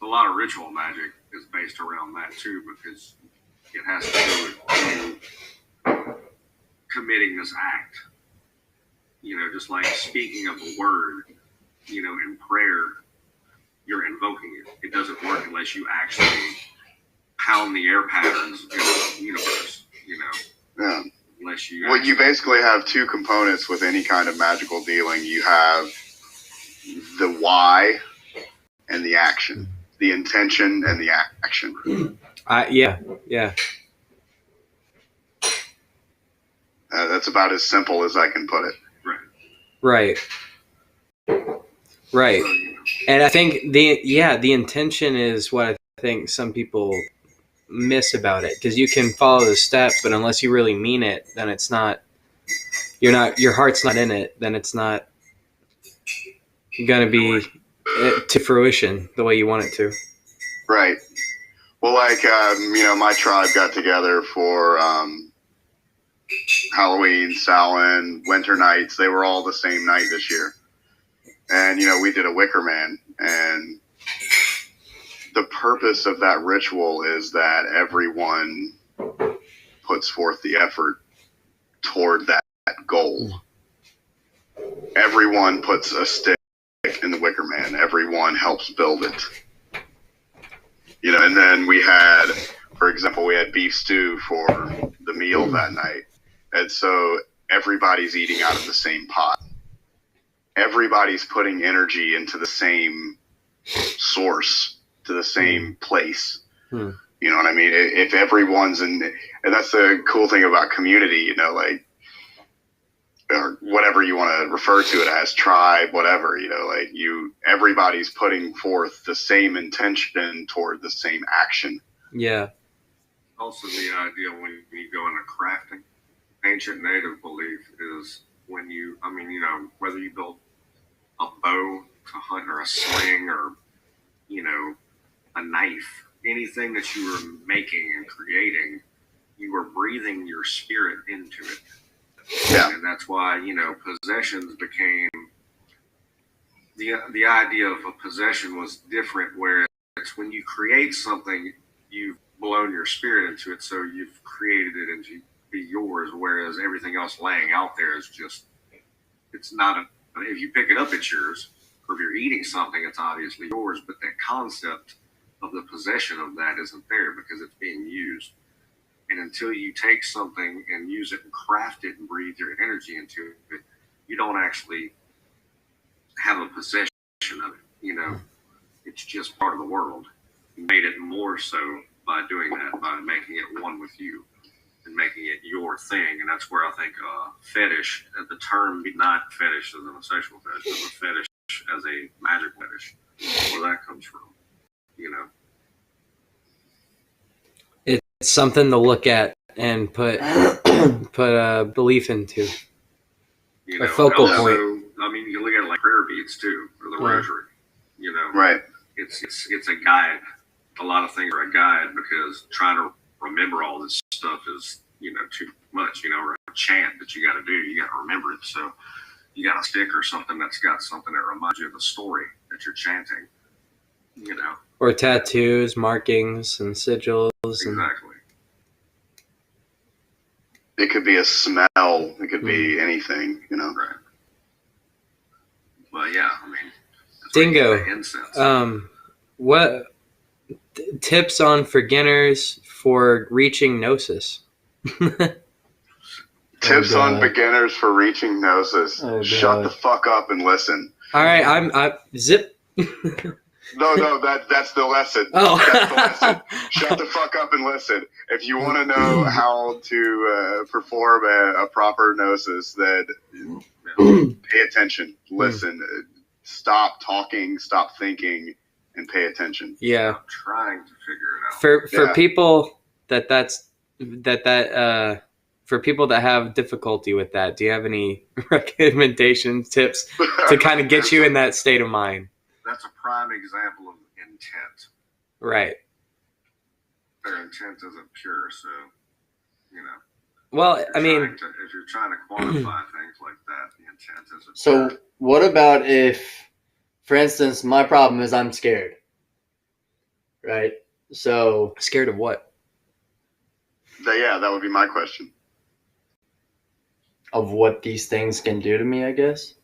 a lot of ritual magic is based around that too, because it has to do with you committing this act. Just like speaking of a word, in prayer, you're invoking it. It doesn't work unless you actually pound the air patterns in the universe, Yeah. unless you. Well, you basically have two components with any kind of magical dealing. You have the why and the action, the intention and the action. Yeah. That's about as simple as I can put it. Right. And I think the intention is what I think some people miss about it, because you can follow the steps, but unless you really mean it, then it's not. Your heart's not in it. Then it's not gonna be to fruition the way you want it to. Right. Well, like my tribe got together for Halloween, Samhain, Winter Nights. They were all the same night this year. And, we did a Wicker Man. And the purpose of that ritual is that everyone puts forth the effort toward that goal. Everyone puts a stick in the Wicker Man. Everyone helps build it. And then we had, for example, beef stew for the meal that night. And so everybody's eating out of the same pot. Everybody's putting energy into the same source, to the same place. You know what I mean? If everyone's and that's the cool thing about community, or whatever you want to refer to it as, tribe, whatever, everybody's putting forth the same intention toward the same action. Yeah. Also, the idea when you go into crafting, ancient native belief is when whether you build a bow to hunt or a sling or, a knife, anything that you were making and creating, you were breathing your spirit into it. Yeah. And that's why, possessions became, the idea of a possession was different, where it's when you create something, you've blown your spirit into it, so you've created it into be yours, whereas everything else laying out there is just, it's not if you pick it up, it's yours, or if you're eating something, it's obviously yours, but that concept of the possession of that isn't there because it's being used. And until you take something and use it and craft it and breathe your energy into it, you don't actually have a possession of it. It's just part of the world. You made it more so by doing that, by making it one with you and making it your thing. And that's where I think fetish, the term, not fetish as a sexual fetish, but a fetish as a magic fetish, where that comes from. It's something to look at and put a belief into. A focal point. You can look at it like prayer beads too, or the rosary. Right. It's a guide. A lot of things are a guide because trying to remember all this stuff is too much. Or a chant that you got to do, you got to remember it. So you got a stick or something that's got something that reminds you of the story that you're chanting. Or tattoos, markings, and sigils. Exactly. It could be a smell. It could be anything, Right. Well, yeah, Dingo. Incense. What tips on beginners for reaching Gnosis? Tips on beginners for reaching Gnosis. Shut the fuck up and listen. All right, I'm zip. No, that's the lesson. Oh. That's the lesson. Shut the fuck up and listen. If you want to know how to perform a proper Gnosis, then pay attention, listen, stop talking, stop thinking, and pay attention. Yeah. Stop trying to figure it out. For people for people that have difficulty with that, do you have any recommendations, tips to kind of get you in that state of mind? That's a prime example of intent. Right. Their intent isn't pure, so, Well, if you're trying to quantify things like that, the intent isn't So pure. what about if, for instance, my problem is I'm scared, right? So scared of what? That would be my question. Of what these things can do to me, I guess.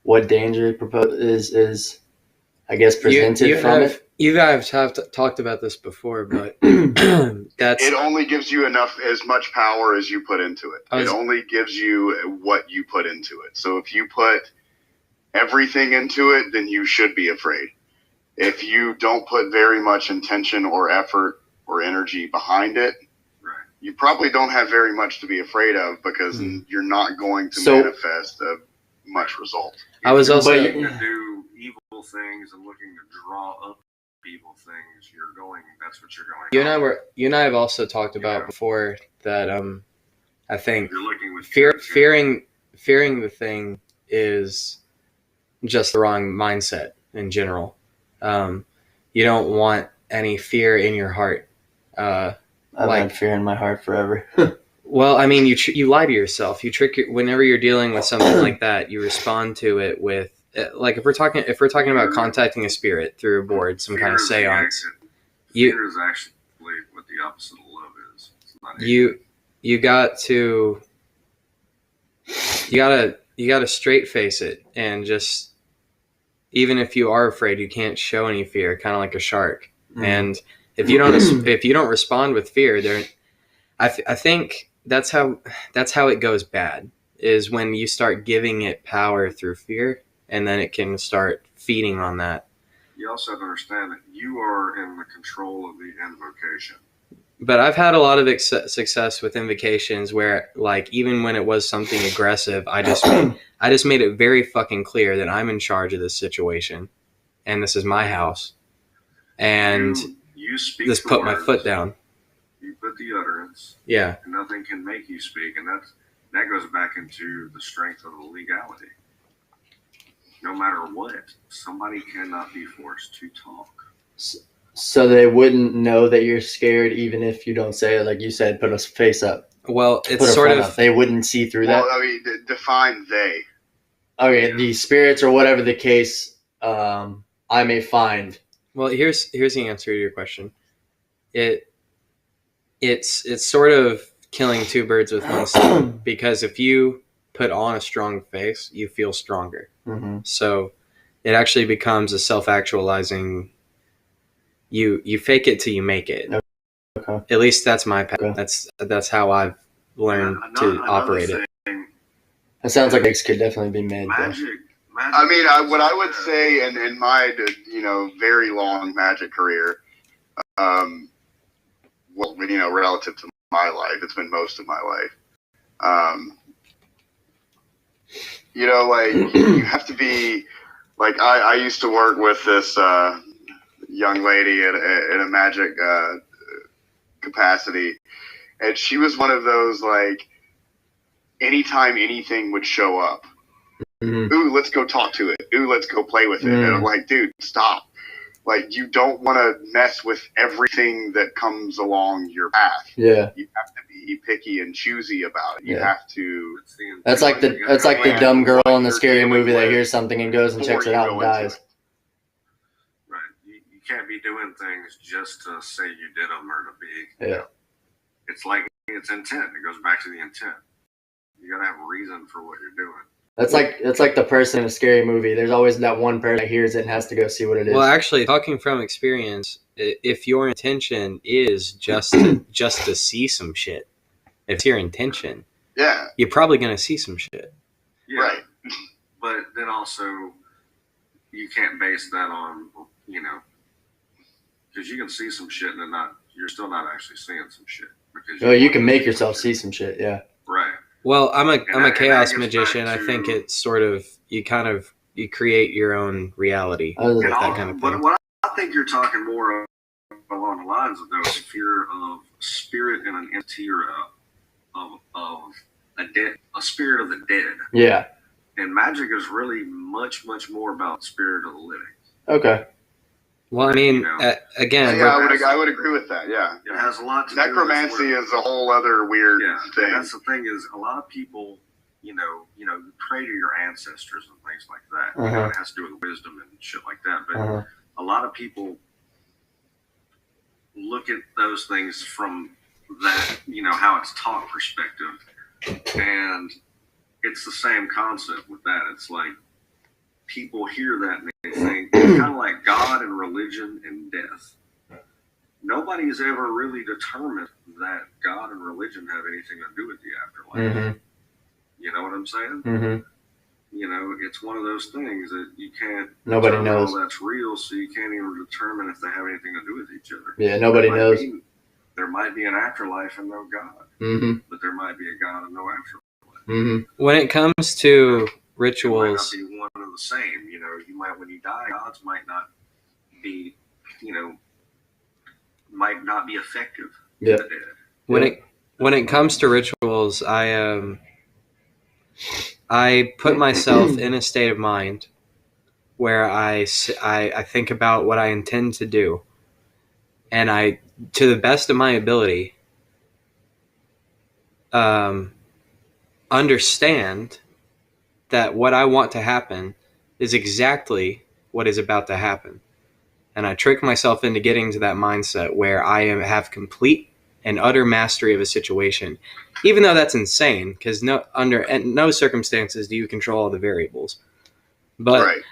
What danger is I guess presented from it. You guys have talked about this before, but It only gives you as much power as you put into it. It only gives you what you put into it. So if you put everything into it, then you should be afraid. If you don't put very much intention or effort or energy behind it, you probably don't have very much to be afraid of, because you're not going to manifest much result. I was also looking to do evil things and looking to draw up evil things. That's what you're going. You and I have also talked about before that. I think You're looking with fearing the thing is just the wrong mindset in general. You don't want any fear in your heart. I've had fear in my heart forever. Well, I mean, you lie to yourself. You trick whenever you're dealing with something like that. You respond to it with like if we're talking about contacting a spirit through a board, some kind of seance. Fear is actually what the opposite of love is. You gotta straight face it, and just even if you are afraid, you can't show any fear, kind of like a shark. And if you don't respond with fear, I think that's how it goes bad, is when you start giving it power through fear, and then it can start feeding on that. You also have to understand that you are in the control of the invocation. But I've had a lot of success with invocations where, like, even when it was something aggressive, I just made it very fucking clear that I'm in charge of this situation, and this is my house, and you speak just put my foot down. You put the utterance. Yeah. And nothing can make you speak, and that goes back into the strength of the legality. No matter what, somebody cannot be forced to talk. So they wouldn't know that you're scared, even if you don't say it, like you said, put a face up. Well, it's sort of... They wouldn't see through that? Well, I mean, define they. Okay, the spirits or whatever the case, I may find. Well, here's the answer to your question. It's sort of killing two birds with one stone, because if you put on a strong face, you feel stronger. Mm-hmm. So it actually becomes a self-actualizing. You fake it till you make it. Okay. At least that's my path. Okay. That's how I've learned to operate it. It sounds like eggs could definitely be made. Magic. I mean, what I would say in my very long magic career, relative to my life, it's been most of my life. You have to be like I used to work with this young lady in a magic capacity, and she was one of those, like, anytime anything would show up, ooh, let's go talk to it. Ooh, let's go play with it. And I'm like, dude, stop. Like, you don't want to mess with everything that comes along your path. Yeah. You have to be picky and choosy about it. You have to. That's like the dumb girl in the scary movie that hears something and goes and checks it out and dies. Right. You can't be doing things just to say you did them or to be. Yeah. It's like it's intent. It goes back to the intent. You gotta have a reason for what you're doing. That's like the person in a scary movie. There's always that one person that hears it and has to go see what it is. Well, actually, talking from experience, if your intention is just to see some shit, if it's your intention, you're probably gonna see some shit. Yeah. Right. But then also, you can't base that on because you can see some shit and you're still not actually seeing some shit. Because you can make yourself see some shit. Yeah. Right. Well, I'm a chaos magician. I think it's sort of you create your own reality with that kind of thing. But what I think you're talking more along the lines of those fear of spirit and an entity or of a spirit of the dead. Yeah. And magic is really much, much more about the spirit of the living. Okay. Well, I mean, again, I would agree with that. Yeah, it has a lot to do with necromancy is a whole other weird thing. And that's the thing is a lot of people, you pray to your ancestors and things like that. It has to do with wisdom and shit like that. But a lot of people look at those things from that, how it's taught perspective, and it's the same concept with that. It's like people hear that and they think it's kind of like God and religion and death. Nobody's ever really determined that God and religion have anything to do with the afterlife. Mm-hmm. You know what I'm saying? Mm-hmm. You know, it's one of those things that you can't. Nobody knows. All that's real, so you can't even determine if they have anything to do with each other. Yeah, nobody knows. There might be an afterlife and no God, but there might be a God and no afterlife. Mm-hmm. When it comes to rituals, it might not be one and the same. You know, you might when you die, gods might not be, you know, might not be effective. Yeah. When it comes to rituals, I put myself in a state of mind where I think about what I intend to do, and I, to the best of my ability, understand that what I want to happen is exactly what is about to happen. And I trick myself into getting to that mindset where I have complete and utter mastery of a situation, even though that's insane, because under no circumstances do you control all the variables. But right,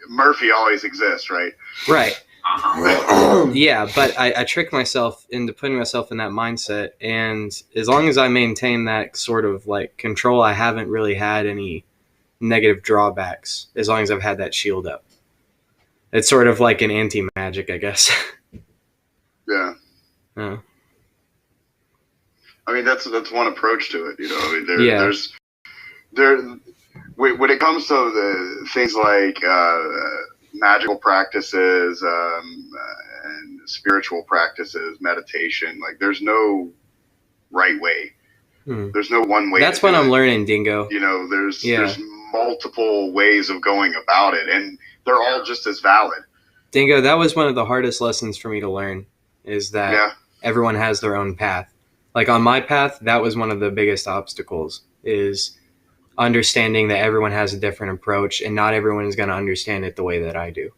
Murphy always exists, right? Right. Yeah, but I trick myself into putting myself in that mindset, and as long as I maintain that sort of like control, I haven't really had any negative drawbacks. As long as I've had that shield up, it's sort of like an anti-magic, I guess. Yeah. I mean, that's one approach to it. You know, I mean, when it comes to the things like magical practices and spiritual practices, meditation, like there's no right way. There's no one way. That's what I'm learning, Dingo. You know, there's multiple ways of going about it, and they're all just as valid. Dingo, that was one of the hardest lessons for me to learn, is that everyone has their own path. Like on my path, that was one of the biggest obstacles, is understanding that everyone has a different approach and not everyone is going to understand it the way that I do.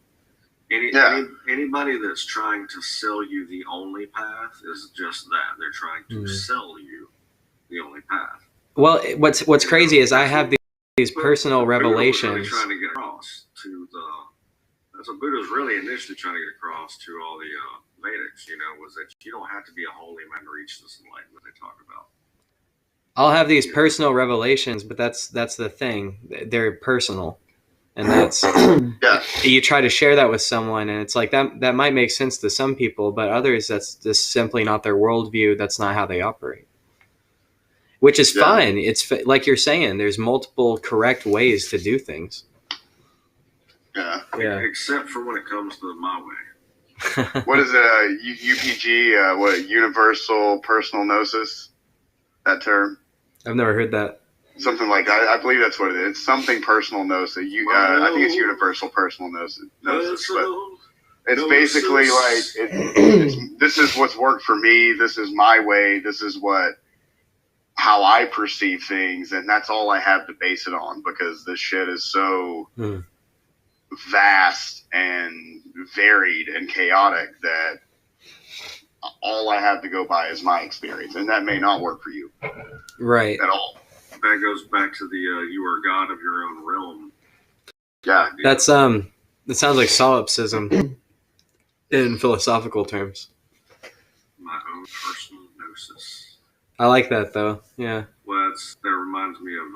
Anybody that's trying to sell you the only path is just that. They're trying to sell you the only path. Well, what's crazy is I have these personal revelations. Really trying to get across to that's what Buddha was really initially trying to get across to all the Vedics, you know, was that you don't have to be a holy man to reach this enlightenment they talk about. I'll have these personal revelations, but that's the thing. They're personal. And that's you try to share that with someone, and it's like that might make sense to some people, but others that's just simply not their worldview. That's not how they operate. Which is fine. It's like you're saying, there's multiple correct ways to do things. Yeah. Except for when it comes to my way. What is UPG? What, universal personal gnosis? That term? I've never heard that. Something like that. I believe that's what it is. It's something personal gnosis. I think it's universal personal gnosis. But it's basically like this is what's worked for me. This is my way. This is how I perceive things, and that's all I have to base it on, because this shit is so vast and varied and chaotic that all I have to go by is my experience, and that may not work for you, right? At all. That goes back to the you are God of your own realm. Yeah, that's that sounds like solipsism in philosophical terms. My own personal gnosis. I like that though. Yeah. Well, that reminds me of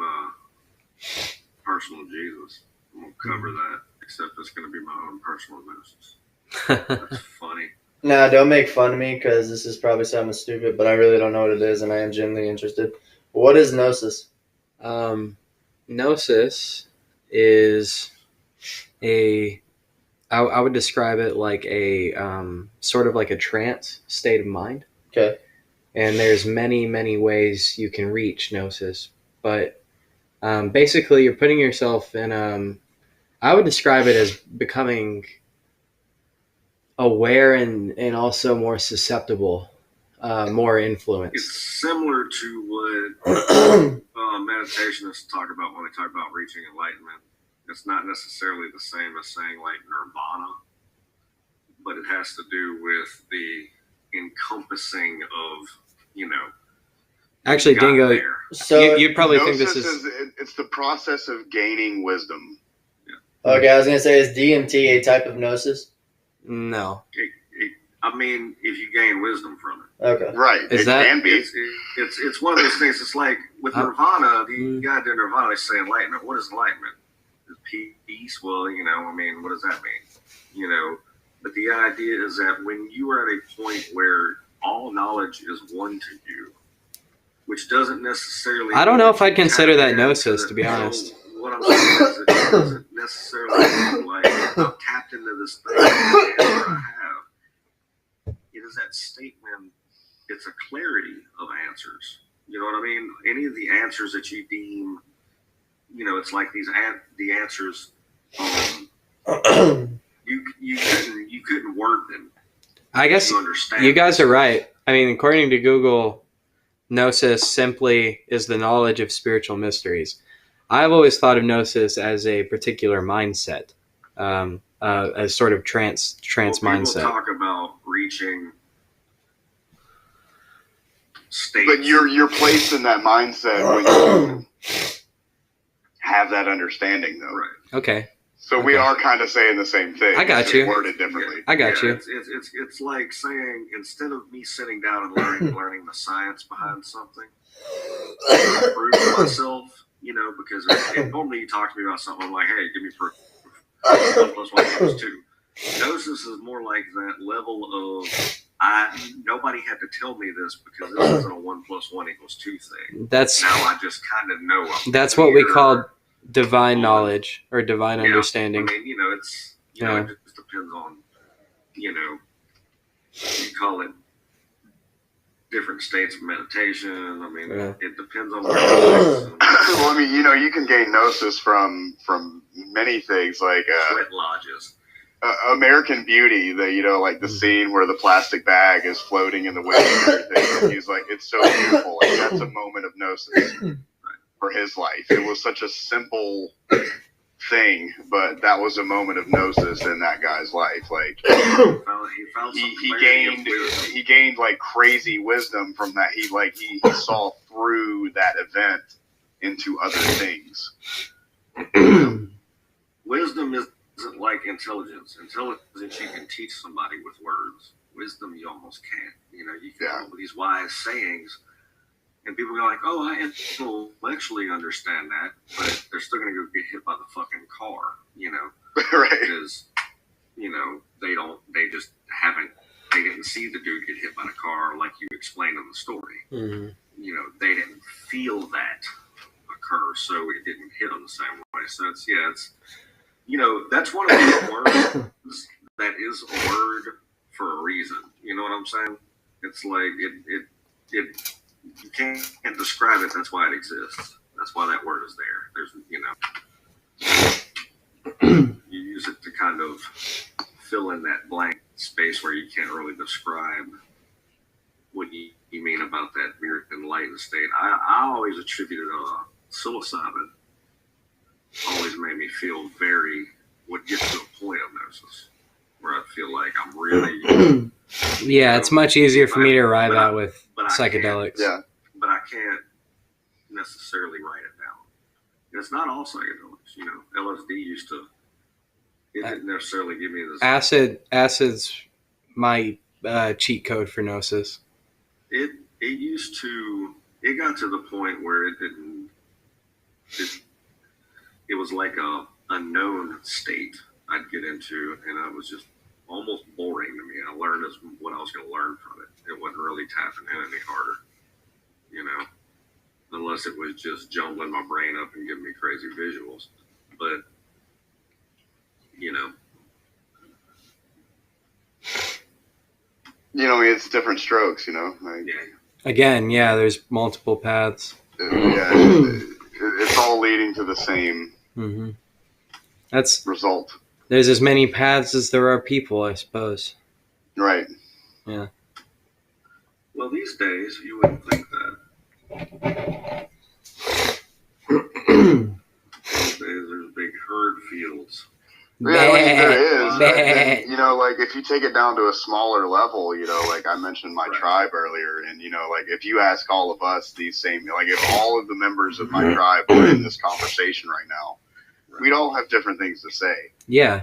personal Jesus. I'm gonna cover that, except it's gonna be my own personal gnosis. That's funny. No, don't make fun of me, because this is probably something stupid, but I really don't know what it is, and I am genuinely interested. What is Gnosis? Gnosis is I would describe it like a sort of like a trance state of mind. Okay. And there's many, many ways you can reach Gnosis, but basically you're putting yourself in I would describe it as becoming aware and also more susceptible, more influenced. It's similar to what meditationists talk about when they talk about reaching enlightenment. It's not necessarily the same as saying like nirvana, but it has to do with the encompassing of, you know. Actually, Dingo, so you'd probably think this is it's the process of gaining wisdom. Okay, I was gonna say, is DMT a type of gnosis? No. I mean, if you gain wisdom from it. Okay. Right. It can be. It's one of those things. It's like with Nirvana, the guy did Nirvana, they say enlightenment. What is enlightenment? Peace? Well, I mean, what does that mean? But the idea is that when you are at a point where all knowledge is one to you, which doesn't necessarily... I don't know if I'd consider that gnosis, to be honest. What I'm saying is it doesn't necessarily mean like I'm tapped into this thing I have. It is that statement, it's a clarity of answers. You know what I mean? Any of the answers that you deem, it's like the answers, you couldn't word them. I guess you guys are right. I mean, according to Google, gnosis simply is the knowledge of spiritual mysteries. I've always thought of gnosis as a particular mindset, a sort of trance mindset. People talk about reaching states. But you're placed in that mindset when you have that understanding, though. Right. Okay. So we are kind of saying the same thing. I got you. Worded differently. I got you. It's like saying, instead of me sitting down and learning the science behind something, I prove to myself, because normally you talk to me about something, I'm like, hey, give me proof. 1 + 1 = 2. Gnosis is more like that level of, nobody had to tell me this because this isn't a 1 + 1 = 2 thing. Now I just kind of know. That's what we call divine knowledge or divine understanding. I mean, it just depends on, you call it different states of meditation. I mean, it depends on what it is. Well, I mean, you can gain gnosis from many things, like sweat lodges. American Beauty, like the scene where the plastic bag is floating in the wind and everything. And he's like, it's so beautiful. Like, that's a moment of gnosis for his life. It was such a simple thing, but that was a moment of gnosis in that guy's life. Like, he gained like crazy wisdom from that. He saw through that event into other things. Wisdom isn't like intelligence. Intelligence you can teach somebody with words. Wisdom you almost can't. You can come up with these wise sayings, and people go like, "Oh, I intellectually understand that," but they're still going to go get hit by the fucking car. Right? Because they didn't see the dude get hit by the car like you explained in the story. Mm-hmm. They didn't feel that occur, so it didn't hit them the same way. So it's that's one of those words that is a word for a reason. You know what I'm saying? It's like it you can't describe it. That's why it exists. That's why that word is there. There's you use it to kind of fill in that blank space where you can't really describe what you mean about that weird enlightened state. I always attributed psilocybin. Always made me feel would get to a point of gnosis where I feel like I'm really... Yeah, it's much easier for me to arrive at with psychedelics. But I can't necessarily write it down. And it's not all psychedelics. LSD used to... It didn't necessarily give me this... Acid's my cheat code for gnosis. It used to... It got to the point where it didn't... It was like a unknown state I'd get into, and it was just almost boring to me. I learned what I was going to learn from it. It wasn't really tapping in any harder, unless it was just jumbling my brain up and giving me crazy visuals. But, it's different strokes, Again, there's multiple paths. It's all leading to the same result. There's as many paths as there are people, I suppose. Right. Yeah. Well, these days, you wouldn't think that. These days, there's big herd fields. Yeah, there is. And, like, if you take it down to a smaller level, like I mentioned my tribe earlier, and, like, if you ask all of us these same, like, if all of the members of my tribe were in this conversation right now, we'd all have different things to say. Yeah.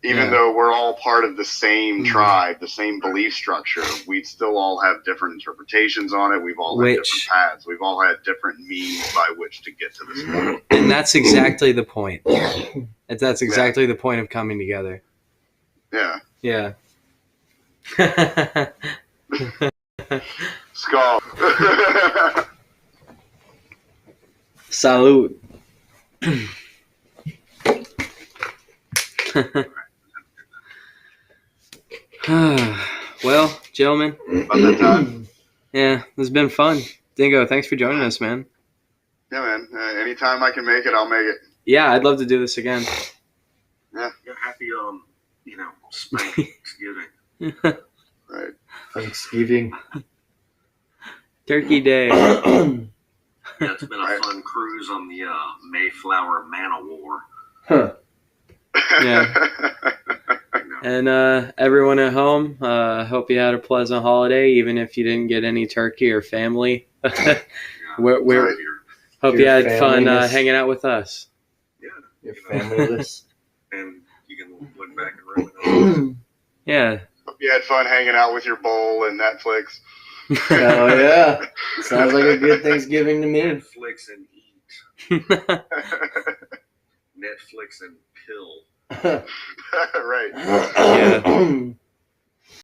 Even though we're all part of the same tribe, the same belief structure, we'd still all have different interpretations on it. We've all had different paths. We've all had different means by which to get to this point. And that's exactly the point. That's exactly the point of coming together. Yeah. Yeah. Skull. Salute. Well, gentlemen. About that time. Yeah, this has been fun. Dingo, thanks for joining us, man. Yeah, man. Anytime I can make it, I'll make it. Yeah, I'd love to do this again. Yeah. Happy, Thanksgiving. Right. Thanksgiving. Turkey Day. Yeah, it's been a fun cruise on the Mayflower Man of War. Huh. Yeah. And everyone at home, hope you had a pleasant holiday, even if you didn't get any turkey or family. we're hope you had fun hanging out with us. Yeah. You're familyless. And you can look back and reminisce. Yeah. Hope you had fun hanging out with your bowl and Netflix. Oh, yeah. Sounds like a good Thanksgiving to me. Netflix and eat. Netflix and pill. Right. Yeah.